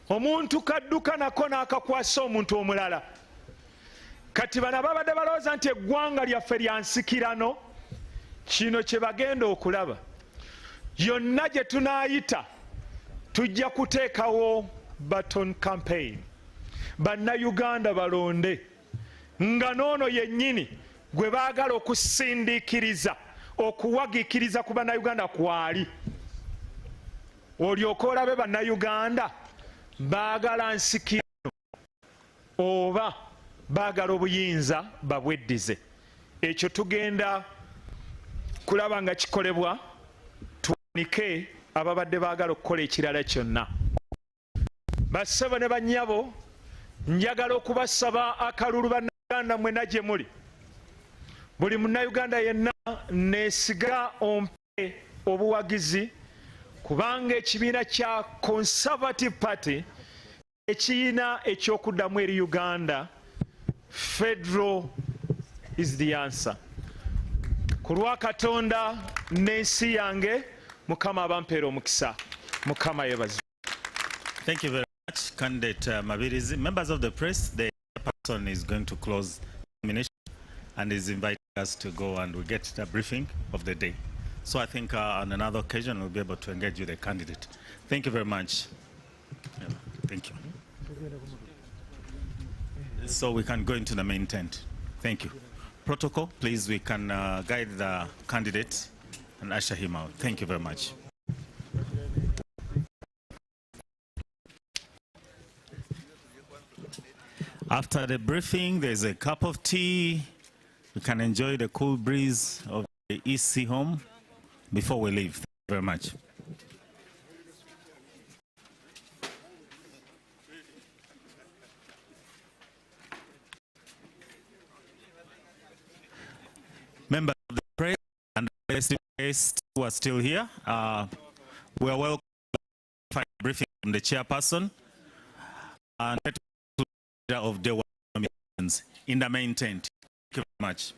omuntu kadduka nako n'akakwasa omuntu omulala. Kati bano babadde balowooza nti eggwanga lyaffe lya nsikirano, kino kye bagenda okulaba. Yonna gye tunaayita tujja kuteekawo baton campaign. Bannayuganda balonde nga n'ono yennyini gwe baagala okusindiikiriza okuwagiikiriza ku bannayuganda kwali. Olyoke olabe bannayuganda baagala nsikirano oba baagala obuyinza babweddize. Ekyo tugenda kulaba nga kikolebwa, tuwanike ababadde baagala okukola ekirala kyonna. Bassebo ne bannyabo, njagala okubasaba akalulu bannayuganda mwenna gye muli. Buli munnayuganda yenna neesiga ompe obuwagizi, kubanga ekibiina kya Conservative Party ekiyina ekyokuddamu eri Uganda, Federal is the answer. Ku lwa Katonda n'ensi yange, Mukama abampeera omukisa. Mukama yebaze. Thank you very much, Candidate Mabirizi. Members of the press, the person is going to close the nomination and is inviting us to go and we get the briefing of the day. So I think on another occasion we'll be able to engage with the candidate. Thank you very much. Yeah, thank you. So we can go into the main tent. Thank you. Protocol, please, we can guide the candidate and usher him out. Thank you very much. After the briefing, there's a cup of tea. We can enjoy the cool breeze of the EC home before we leave. Thank you very much. Members of the press and the guests who are still here, we are welcome to a briefing from the chairperson and of the nominations in the main tent. Thank you very much.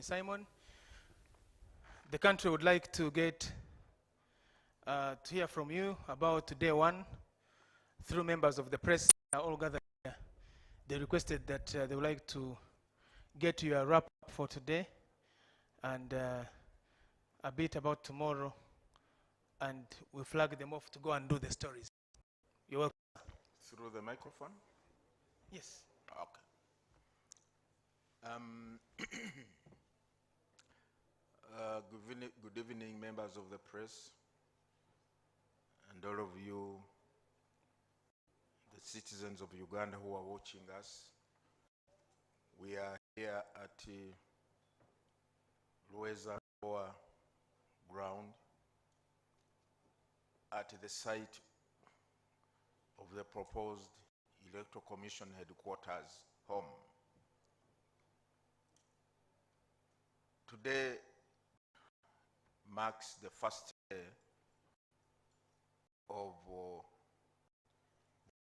Simon. The country would like to get to hear from you about day one through members of the press all gathered here. They requested that they would like to get your wrap up for today and a bit about tomorrow, and we flag them off to go and do the stories. You're welcome. Through the microphone? Yes. Okay. Good evening, members of the press, and all of you, the citizens of Uganda who are watching us. We are here at Lueza ground at the site of the proposed Electoral Commission headquarters home. Today marks the first day of the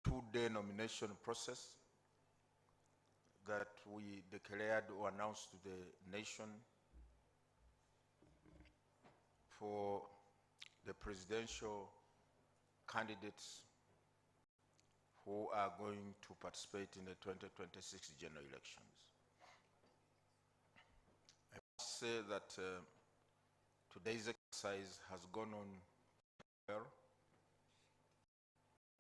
two-day nomination process that we declared or announced to the nation for the presidential candidates who are going to participate in the 2026 general elections. I must say that today's exercise has gone on well.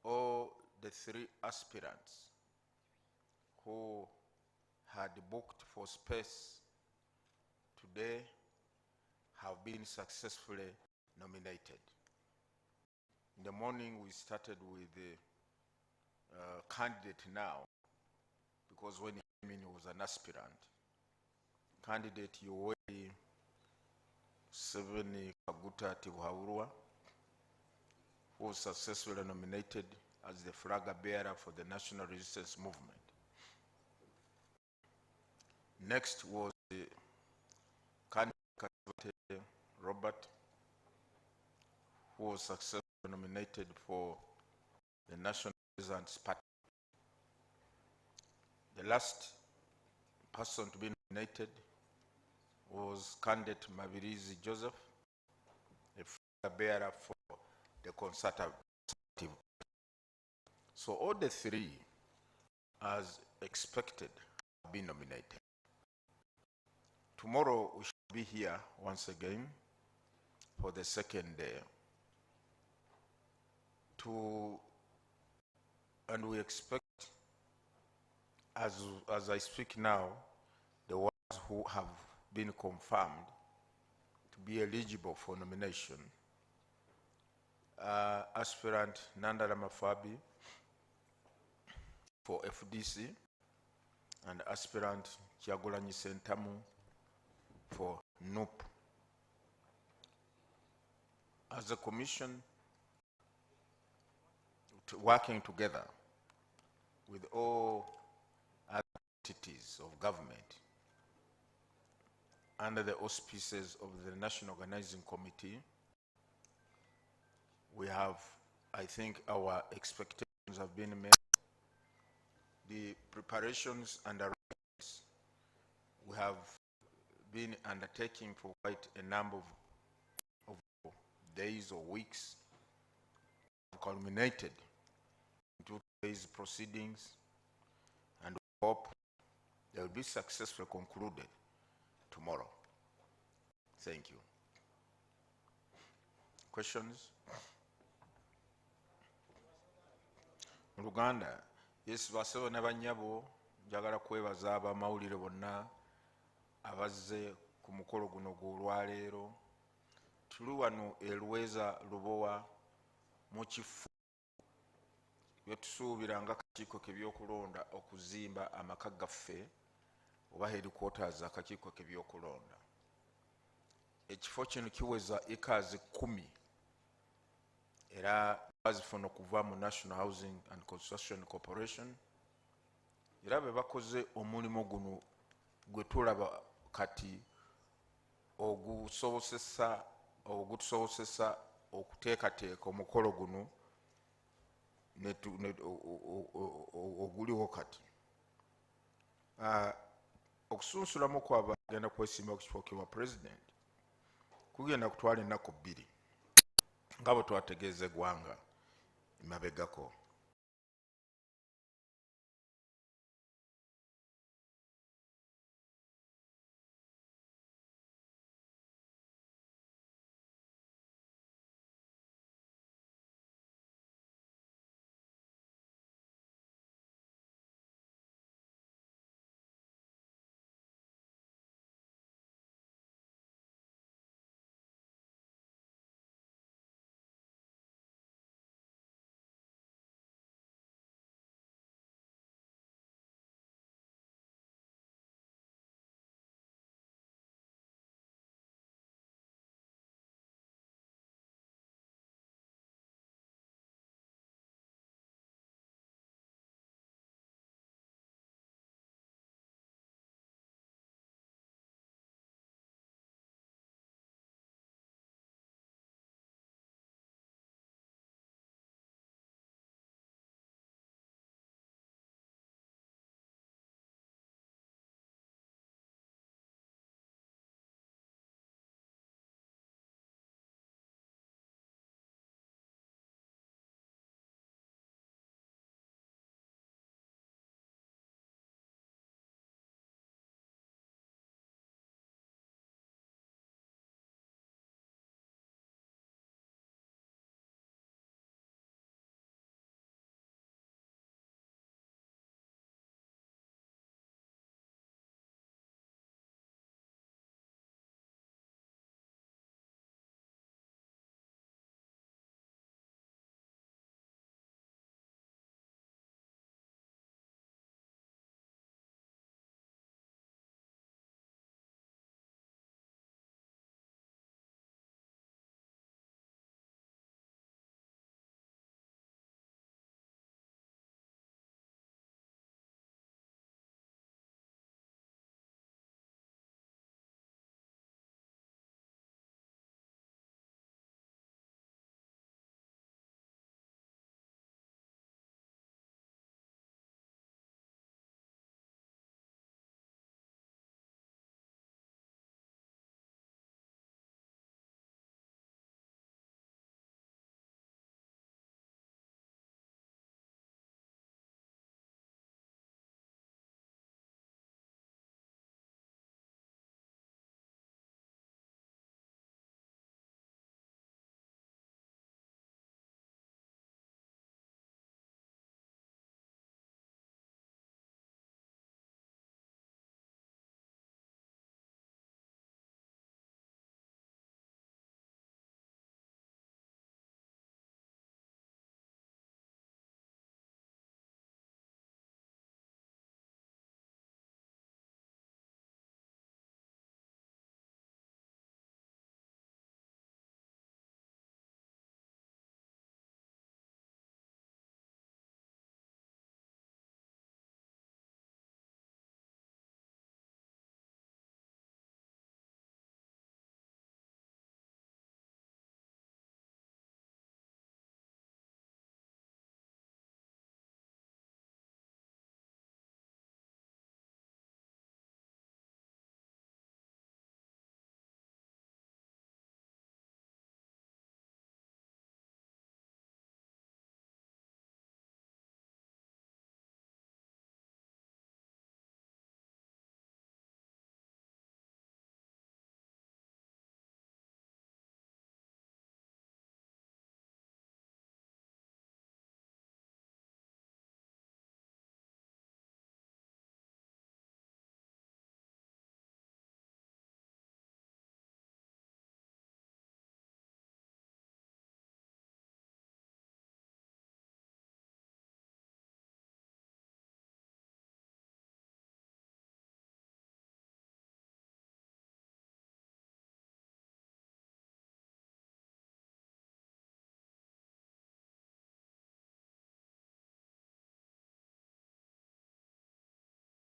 All the three aspirants who had booked for space today have been successfully nominated. In the morning, we started with the candidate now, because when he came in, he was an aspirant. Candidate Yoweri Museveni Kaguta Tibuhaburwa, who was successfully nominated as the flag bearer for the National Resistance Movement. Next was the candidate Robert, who was successfully nominated for the National Resistance Party. The last person to be nominated was candidate Mabirizi Joseph, a flag bearer for the Conservative. So all the three, as expected, have been nominated. Tomorrow we should be here once again for the second day. And we expect, as I speak now, the ones who have been confirmed to be eligible for nomination. Aspirant Nandala Mafabi for FDC, and aspirant Kyagulanyi Sentamu for NUP. As a commission, working together with all other entities of government under the auspices of the National Organizing Committee, we have, I think, our expectations have been met. The preparations and arrangements we have been undertaking for quite a number of days or weeks have culminated into today's proceedings, and we hope they will be successfully concluded tomorrow. Thank you. Questions? Uganda, yes, basebo ne banyabo njagala kwebaza abamawulire bonna abazze ku mukolo guno gw'olwaleero. Tuli wano e Lueza Lubowa mu kifo bye tusuubira nga akakiiko k'ebyokulonda okuzimba amaka gaffe oba headquarters akakiiko k'ebyokulonda. Ekifo kino kiweza acres 10 era bazifuna okuva mu National Housing and Construction Corporation, era be bakoze omulimu guno gwe tulaba kati ogutusobosesa okuteekateeka omukolo guno oguliwo kati. Okusunsulamu kw'abantu genda kwesimba ku kifo kibwa president kugenda kutwala ennaku 2 nga bwe twategeeza eggwanga emabegako.